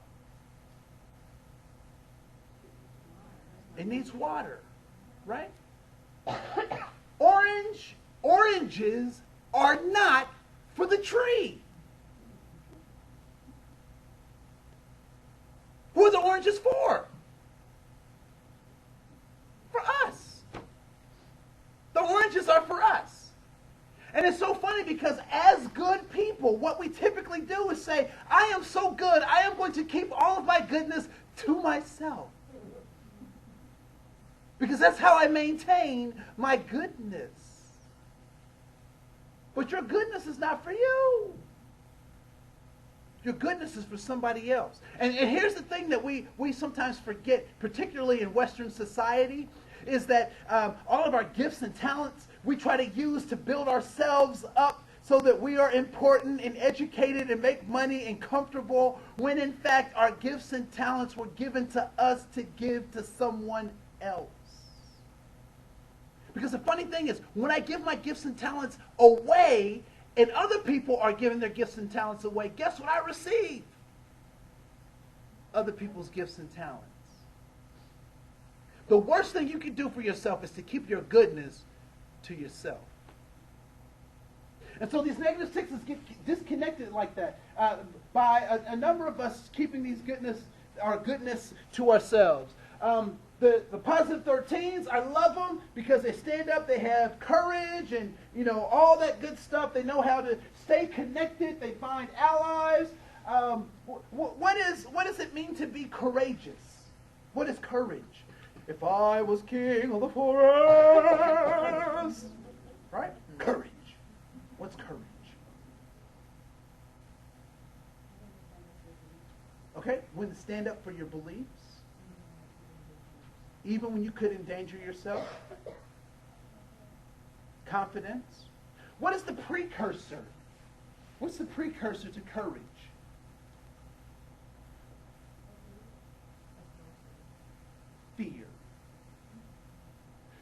It needs water, right? Oranges are not for the tree. Who are the oranges for? For us. The oranges are for us. And it's so funny because as good people, what we typically do is say, I am so good, I am going to keep all of my goodness to myself. Because that's how I maintain my goodness. But your goodness is not for you. Your goodness is for somebody else. And here's the thing that we sometimes forget, particularly in Western society, is that all of our gifts and talents we try to use to build ourselves up so that we are important and educated and make money and comfortable, when in fact our gifts and talents were given to us to give to someone else. Because the funny thing is, when I give my gifts and talents away and other people are giving their gifts and talents away, guess what I receive? Other people's gifts and talents. The worst thing you can do for yourself is to keep your goodness to yourself. And so these negative sixes get disconnected like that by a number of us keeping our goodness to ourselves. The positive 13s, I love them because they stand up, they have courage and, all that good stuff. They know how to stay connected. They find allies. What does it mean to be courageous? What is courage? If I was king of the forest. Right? Courage. What's courage? Okay? When to stand up for your beliefs. Even when you could endanger yourself. Confidence. What is the precursor? What's the precursor to courage? Fear.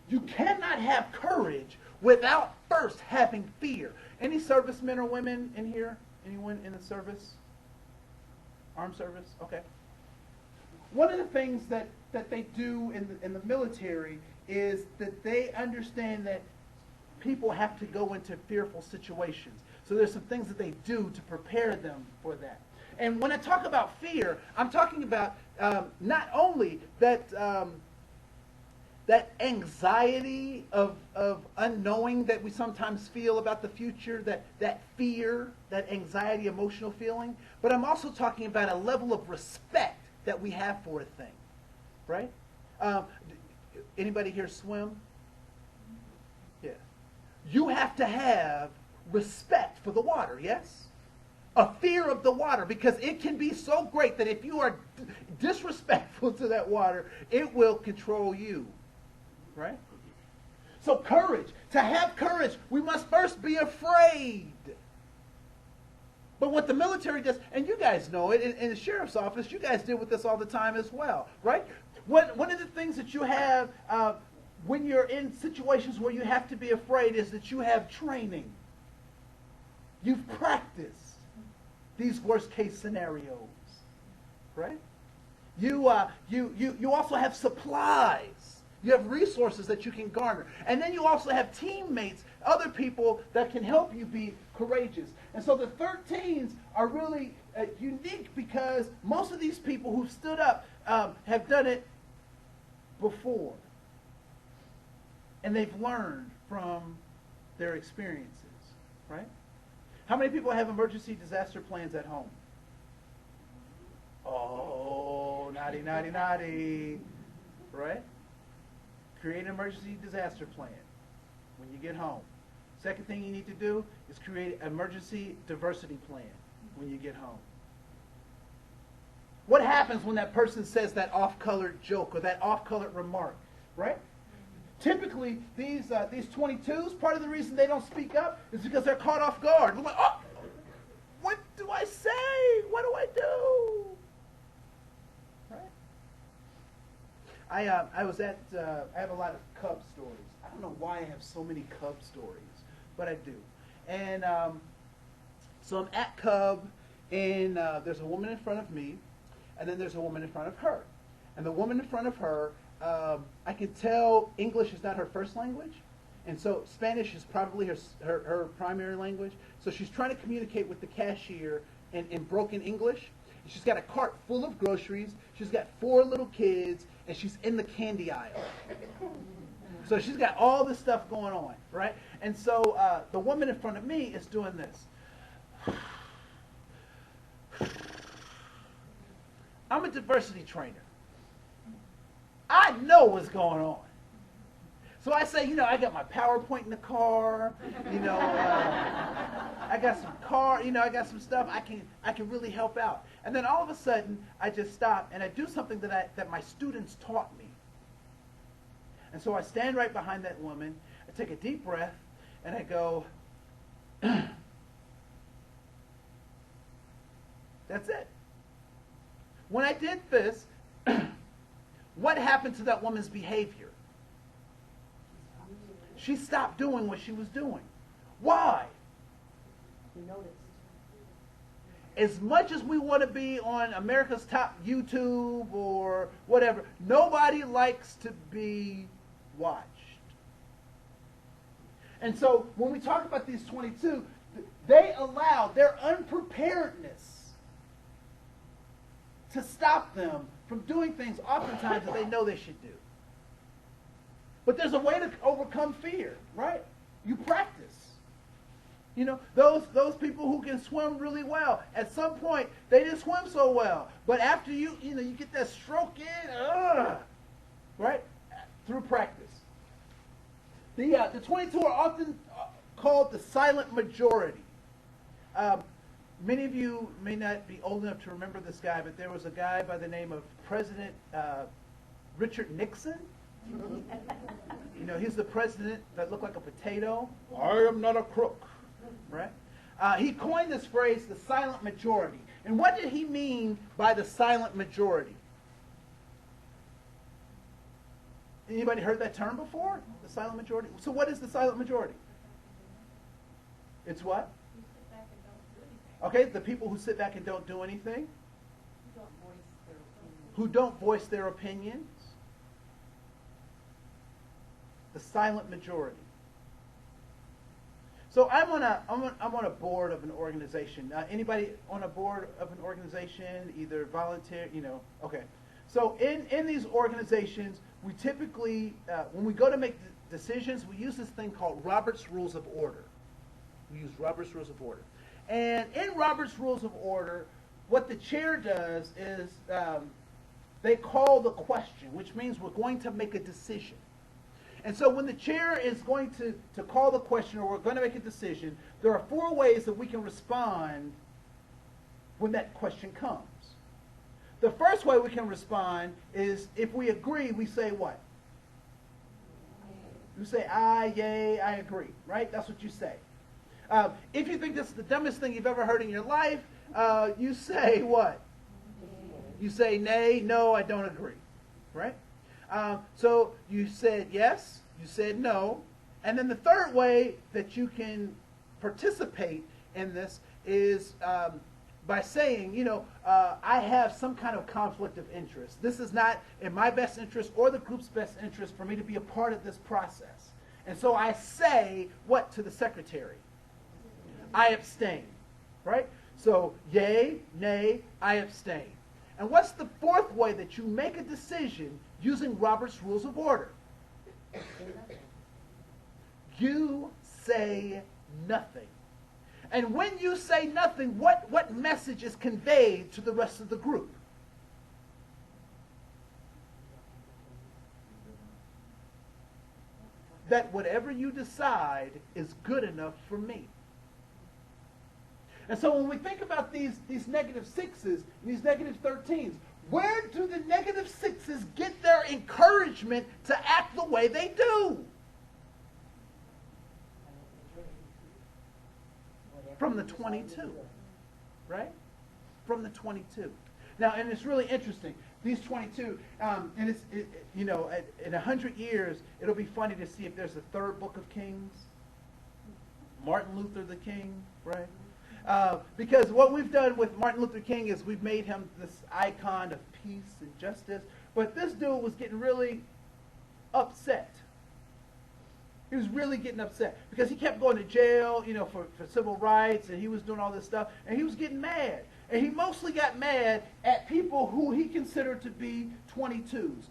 You cannot have courage without first having fear. Any servicemen or women in here? Anyone in the service? Armed service? Okay. One of the things that they do in the military is that they understand that people have to go into fearful situations. So there's some things that they do to prepare them for that. And when I talk about fear, I'm talking about not only that that anxiety of unknowing that we sometimes feel about the future, that fear, that anxiety, emotional feeling, but I'm also talking about a level of respect that we have for a thing, right? Anybody here swim? Yeah. You have to have respect for the water, yes? A fear of the water, because it can be so great that if you are disrespectful to that water, it will control you, right? So courage. To have courage, we must first be afraid. But what the military does, and you guys know it, in the sheriff's office, you guys deal with this all the time as well, right? One of the things that you have when you're in situations where you have to be afraid is that you have training. You've practiced these worst case scenarios, right? You also have supplies. You have resources that you can garner. And then you also have teammates, other people that can help you be courageous. And so the 13s are really unique because most of these people who've stood up have done it before. And they've learned from their experiences, right? How many people have emergency disaster plans at home? Oh, naughty, naughty, naughty, right? Create an emergency disaster plan when you get home. Second thing you need to do is create an emergency diversity plan when you get home. What happens when that person says that off-colored joke or that off-colored remark, right? Typically, these 22s, part of the reason they don't speak up is because they're caught off guard. They're like, oh, what do I say? What do I do? Right? I was at, I have a lot of Cub stories. I don't know why I have so many Cub stories, but I do. And so I'm at Cub, and there's a woman in front of me, and then there's a woman in front of her. And the woman in front of her, I can tell English is not her first language, and so Spanish is probably her primary language. So she's trying to communicate with the cashier in broken English. And she's got a cart full of groceries. She's got 4 little kids, and she's in the candy aisle. So she's got all this stuff going on, right? And so the woman in front of me is doing this. I'm a diversity trainer. I know what's going on. So I say, I got my PowerPoint in the car, I got some I got some stuff I can really help out. And then all of a sudden, I just stop and I do something that my students taught me. And so I stand right behind that woman, I take a deep breath, and I go, that's it. When I did this, what happened to that woman's behavior? She stopped doing what she was doing. Why? As much as we want to be on America's Top YouTube or whatever, nobody likes to be watched. And so when we talk about these 22, they allow their unpreparedness to stop them from doing things oftentimes that they know they should do. But there's a way to overcome fear, right? You practice. You know, those people who can swim really well, at some point, they didn't swim so well. But after you get that stroke in, right? Through practice. The 22 are often called the silent majority. Many of you may not be old enough to remember this guy, but there was a guy by the name of President Richard Nixon. You know, he's the president that looked like a potato. I am not a crook, right? He coined this phrase, the silent majority. And what did he mean by the silent majority? Anybody heard that term before? The silent majority? So what is the silent majority? It's what? Okay, the people who sit back and don't do anything. Who don't voice their opinions. The silent majority. So I'm on a board of an organization. Anybody on a board of an organization, either volunteer, okay. So in these organizations, we typically, when we go to make decisions, we use this thing called Robert's Rules of Order. We use Robert's Rules of Order. And in Robert's Rules of Order, what the chair does is they call the question, which means we're going to make a decision. And so when the chair is going to call the question or we're going to make a decision, there are 4 ways that we can respond when that question comes. The first way we can respond is if we agree, we say what? You say aye, yay, I agree, right? That's what you say. If you think this is the dumbest thing you've ever heard in your life, you say what? You say nay, no, I don't agree, right? So you said yes, you said no, and then the third way that you can participate in this is by saying, I have some kind of conflict of interest. This is not in my best interest or the group's best interest for me to be a part of this process. And so I say what to the secretary? I abstain, right? So yay, nay, I abstain. And what's the fourth way that you make a decision using Robert's Rules of Order? You say nothing. And when you say nothing, what message is conveyed to the rest of the group? That whatever you decide is good enough for me. And so when we think about these negative 6s, these negative 13s, where do the negative 6s get their encouragement to act the way they do? From the 22, right? From the 22. Now, and it's really interesting. These 22, and in 100 years, it'll be funny to see if there's a third book of Kings. Martin Luther the King, right? Because what we've done with Martin Luther King is we've made him this icon of peace and justice. But this dude was getting really upset. He was really getting upset because he kept going to jail, for civil rights, and he was doing all this stuff, and he was getting mad. And he mostly got mad at people who he considered to be 22s.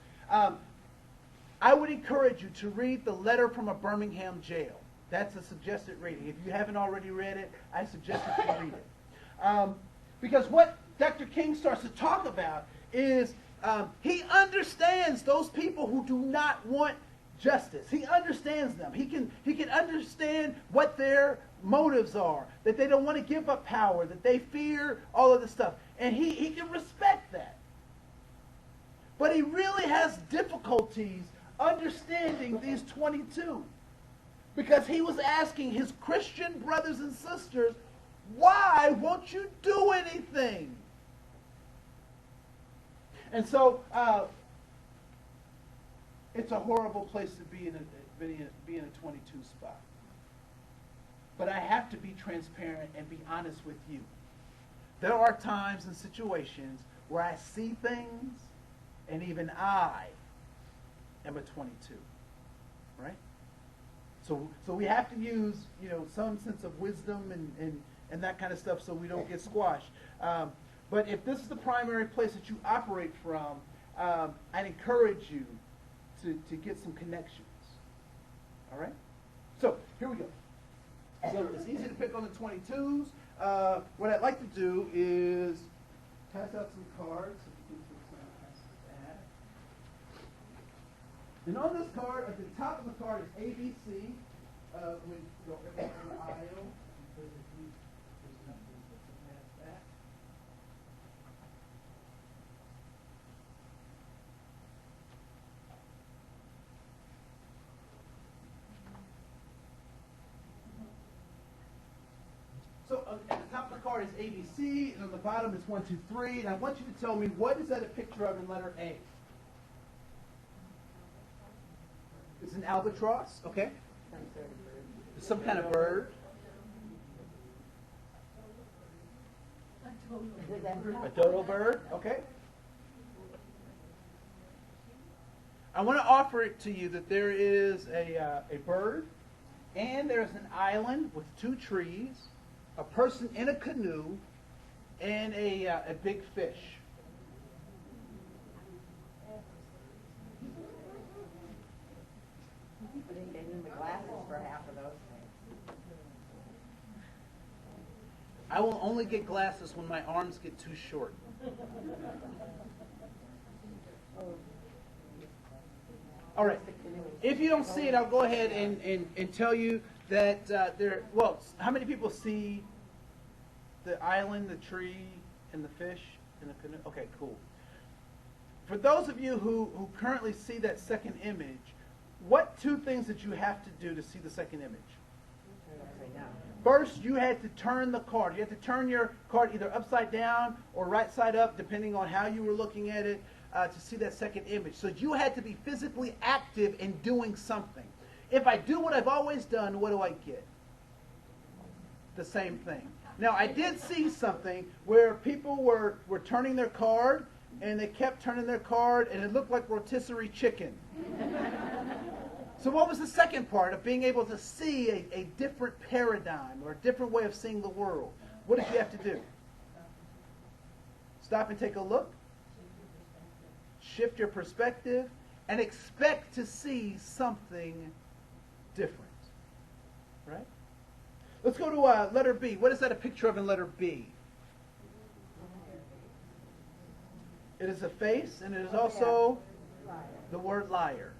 I would encourage you to read The Letter from a Birmingham Jail. That's a suggested reading. If you haven't already read it, I suggest that you read it. Because what Dr. King starts to talk about is he understands those people who do not want justice. He understands them. He can understand what their motives are, that they don't want to give up power, that they fear all of this stuff. And he can respect that. But he really has difficulties understanding these 22. Because he was asking his Christian brothers and sisters, why won't you do anything? And so it's a horrible place to be in a 22 spot. But I have to be transparent and be honest with you. There are times and situations where I see things, and even I am a 22, right? So we have to use, some sense of wisdom and that kind of stuff so we don't get squashed. But if this is the primary place that you operate from, I'd encourage you to get some connections. All right? So here we go. So it's easy to pick on the 22s. What I'd like to do is pass out some cards. And on this card, at the top of the card is ABC. We go every aisle. There's nothing past that. So at the top of the card is ABC, and on the bottom is 1, 2, 3. And I want you to tell me, what is that a picture of in letter A? It's an albatross, okay? It's some kind of bird. A dodo bird, okay? I want to offer it to you that there is a bird, and there's an island with 2 trees, a person in a canoe, and a big fish. I think they need the glasses for half of those things. I will only get glasses when my arms get too short. All right. If you don't see it, I'll go ahead and tell you that well, how many people see the island, the tree, and the fish and the canoe? Okay, cool. For those of you who currently see that second image, what 2 things that you have to do to see the second image? First, you had to turn the card. You had to turn your card either upside down or right side up, depending on how you were looking at it, to see that second image. So you had to be physically active in doing something. If I do what I've always done, what do I get? The same thing. Now, I did see something where people were turning their card, and they kept turning their card, and it looked like rotisserie chicken. So what was the second part of being able to see a different paradigm or a different way of seeing the world? What did you have to do? Stop and take a look. Shift your perspective and expect to see something different. Right? Let's go to letter B. What is that a picture of in letter B? It is a face, and it is also the word liar.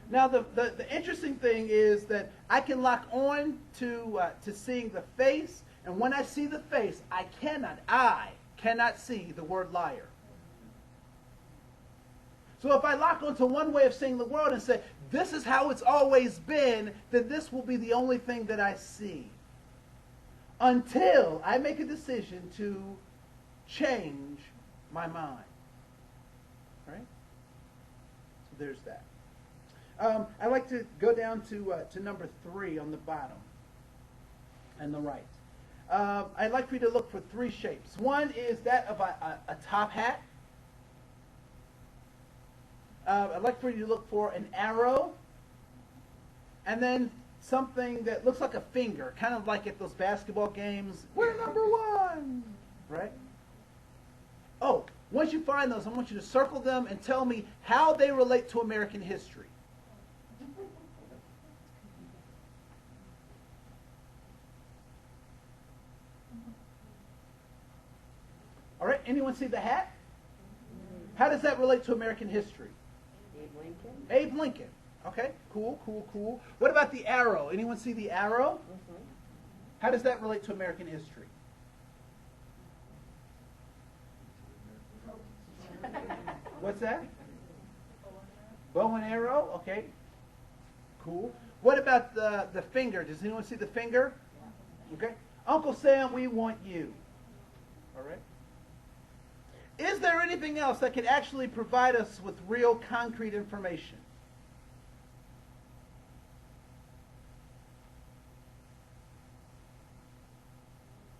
Now, the interesting thing is that I can lock on to seeing the face, and when I see the face, I cannot see the word liar. So if I lock onto one way of seeing the world and say, this is how it's always been, then this will be the only thing that I see. Until I make a decision to change my mind. Right? So there's that. I'd like to go down to number 3 on the bottom and the right. I'd like for you to look for 3 shapes. One is that of a top hat. I'd like for you to look for an arrow, and then something that looks like a finger, kind of like at those basketball games. We're number 1, right? Oh, once you find those, I want you to circle them and tell me how they relate to American history. All right, anyone see the hat? How does that relate to American history? Abe Lincoln. Abe Lincoln. Okay, cool, cool, cool. What about the arrow? Anyone see the arrow? Mm-hmm. How does that relate to American history? What's that? Bow and arrow? Okay, cool. What about the finger? Does anyone see the finger? Okay. Uncle Sam, we want you. All right. Is there anything else that could actually provide us with real concrete information?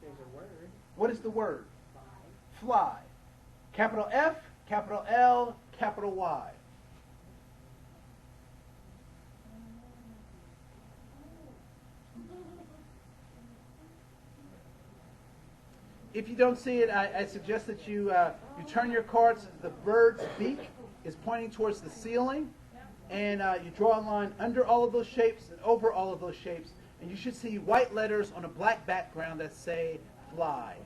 There's a word. What is the word? Fly. Capital F, capital L, capital Y. If you don't see it, I suggest that you turn your cards. The bird's beak is pointing towards the ceiling, And you draw a line under all of those shapes and over all of those shapes. And you should see white letters on a black background that say fly.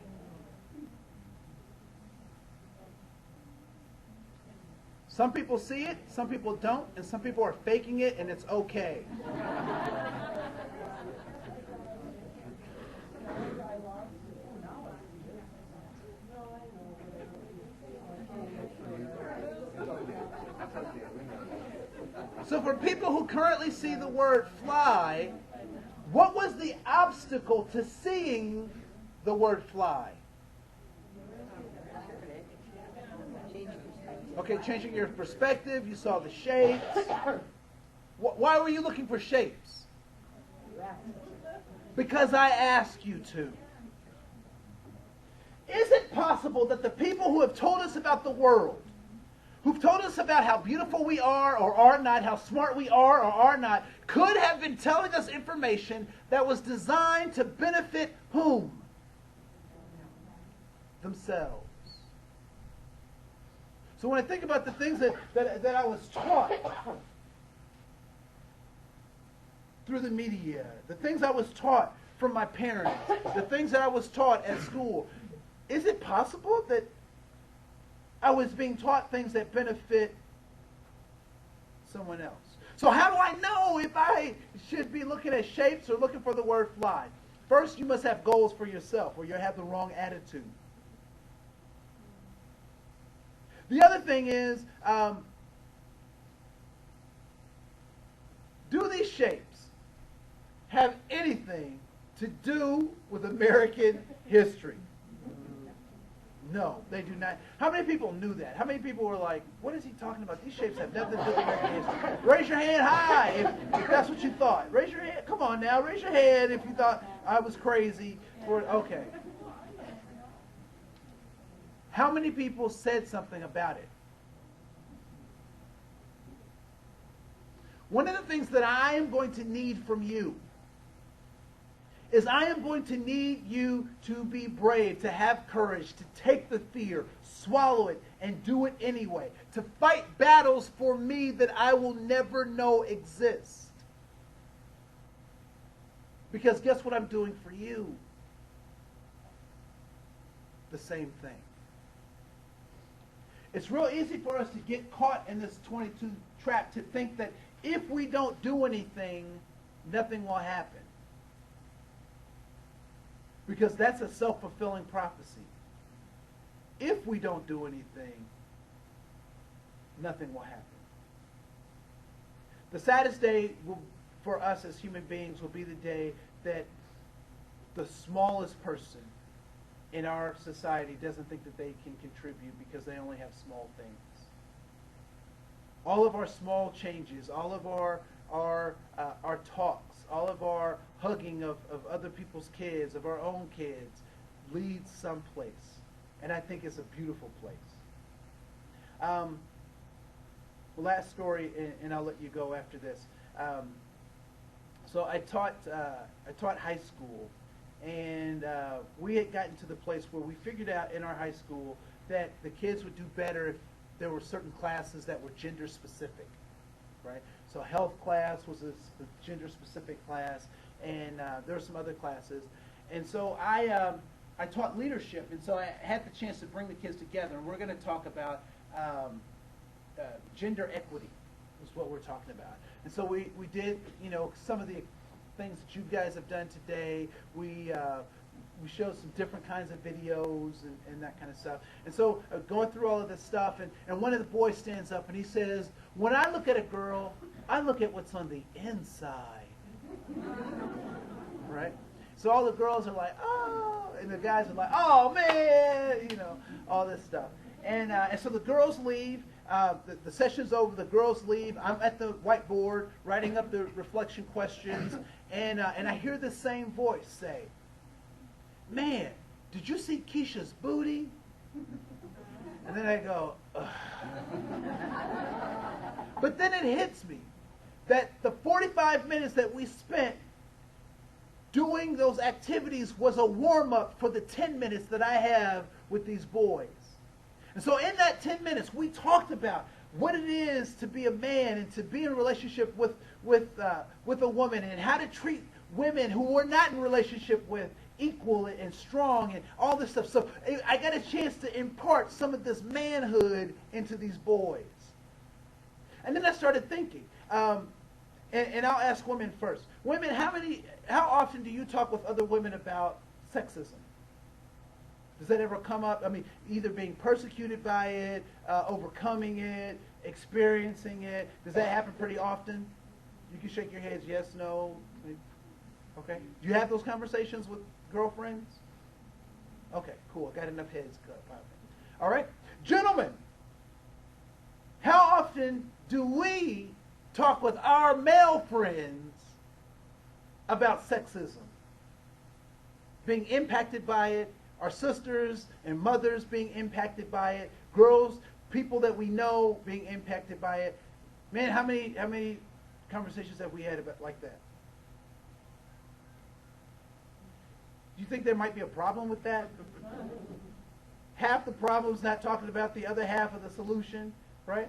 Some people see it, some people don't, and some people are faking it, and it's okay. So for people who currently see the word fly, what was the obstacle to seeing the word fly? Okay, changing your perspective. You saw the shapes. Why were you looking for shapes? Because I asked you to. Is it possible that the people who have told us about the world, who've told us about how beautiful we are or are not, how smart we are or are not, could have been telling us information that was designed to benefit whom? Themselves. So when I think about the things that I was taught through the media, the things I was taught from my parents, the things that I was taught at school, is it possible that I was being taught things that benefit someone else? So how do I know if I should be looking at shapes or looking for the word fly? First, you must have goals for yourself, or you have the wrong attitude. The other thing is, do these shapes have anything to do with American history? No, they do not. How many people knew that? How many people were like, what is he talking about? These shapes have nothing to do with American history. Raise your hand high if that's what you thought. Raise your hand. Come on now. Raise your hand if you thought I was crazy. Okay. How many people said something about it? One of the things that I am going to need from you is I am going to need you to be brave, to have courage, to take the fear, swallow it, and do it anyway. To fight battles for me that I will never know exist. Because guess what I'm doing for you? The same thing. It's real easy for us to get caught in this 22 trap to think that if we don't do anything, nothing will happen. Because that's a self-fulfilling prophecy. If we don't do anything, nothing will happen. The saddest day for us as human beings will be the day that the smallest person in our society doesn't think that they can contribute because they only have small things. All of our small changes, all of our talks, all of our hugging of other people's kids, of our own kids, leads someplace. And I think it's a beautiful place. Last story, and I'll let you go after this. So I taught high school, and we had gotten to the place where we figured out in our high school that the kids would do better if there were certain classes that were gender specific, right? So health class was a gender specific class, and there were some other classes. And so I taught leadership, and so I had the chance to bring the kids together, and we're going to talk about gender equity is what we're talking about. And so we did, some of the things that you guys have done today. We showed some different kinds of videos and that kind of stuff. And so going through all of this stuff, and one of the boys stands up and he says, when I look at a girl, I look at what's on the inside. Right? So all the girls are like, oh, and the guys are like, oh man, all this stuff. And so the girls leave. The session's over. The girls leave. I'm at the whiteboard writing up the reflection questions, and I hear the same voice say, "Man, did you see Keisha's booty?" And then I go, ugh. But then it hits me that the 45 minutes that we spent doing those activities was a warm-up for the 10 minutes that I have with these boys. And so in that 10 minutes, we talked about what it is to be a man and to be in a relationship with a woman, and how to treat women who we're not in relationship with equal and strong and all this stuff. So I got a chance to impart some of this manhood into these boys. And then I started thinking, and I'll ask women first. Women, how often do you talk with other women about sexism? Does that ever come up? I mean, either being persecuted by it, overcoming it, experiencing it. Does that happen pretty often? You can shake your heads, yes, no. Okay. Do you have those conversations with girlfriends? Okay, cool. Got enough heads. All right. Gentlemen, how often do we talk with our male friends about sexism? Being impacted by it, our sisters and mothers being impacted by it, girls, people that we know being impacted by it. Man, how many conversations have we had about like that? Do you think there might be a problem with that? Half the problem's not talking about the other half of the solution, right?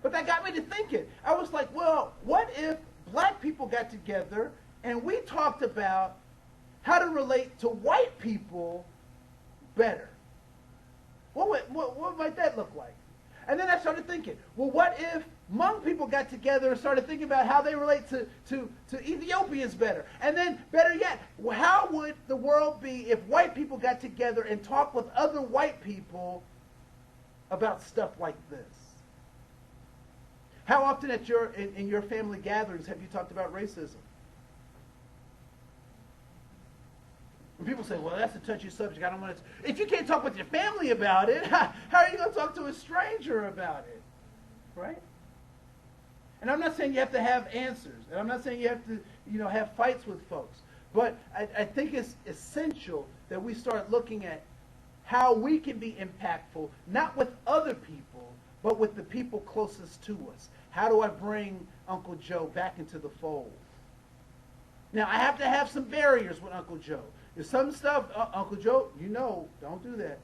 But that got me to thinking. I was like, well, what if black people got together and we talked about how to relate to white people better? What might that look like? And then I started thinking, well, what if Hmong people got together and started thinking about how they relate to Ethiopians better? And then, better yet, how would the world be if white people got together and talked with other white people about stuff like this? How often in your family gatherings have you talked about racism? When people say, well, that's a touchy subject, I don't want to... If you can't talk with your family about it, how are you going to talk to a stranger about it? Right? And I'm not saying you have to have answers. And I'm not saying you have to, have fights with folks. But I think it's essential that we start looking at how we can be impactful, not with other people, but with the people closest to us. How do I bring Uncle Joe back into the fold? Now, I have to have some barriers with Uncle Joe. There's some stuff, Uncle Joe, don't do that.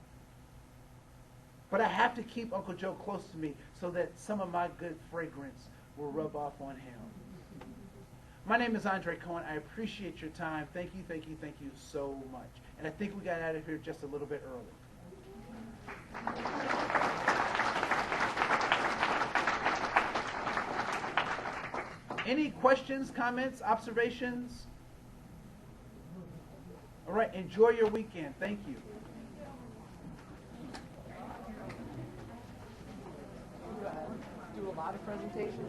But I have to keep Uncle Joe close to me so that some of my good fragrance will rub off on him. My name is Andre Koen. I appreciate your time. Thank you so much. And I think we got out of here just a little bit early. Any questions, comments, observations? All right, enjoy your weekend. Thank you. Do a lot of presentations?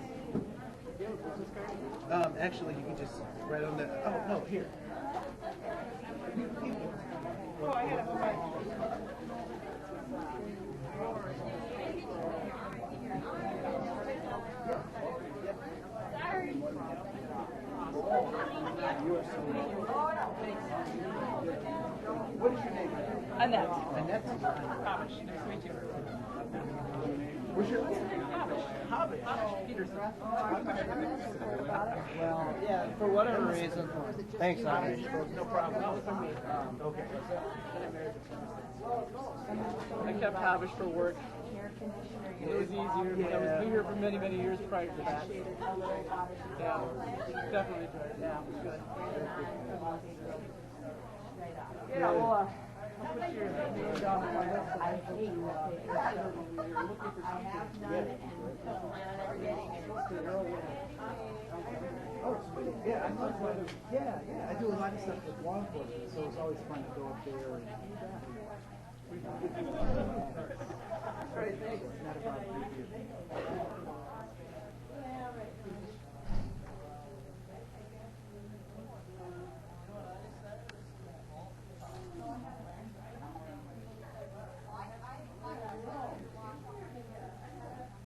Actually, you can just write on the... Oh, no, here. Oh, I got a What is your name? Annette. Annette? Havish. Nice to meet you. What's your name? Havish. Peterson. Well, yeah, for whatever reason. Thanks, Havish. No problem. Okay. I kept Havish for work. It was easier. I was here for many, many years prior to that. Yeah, definitely enjoyed it. Yeah, it was good. Yeah, well, I'll put your name down on my list. I hate when you're looking for something. Oh, sweet. Yeah, I do a lot of stuff with law enforcement, so it's always fun to go up there and... All right, thanks. Not about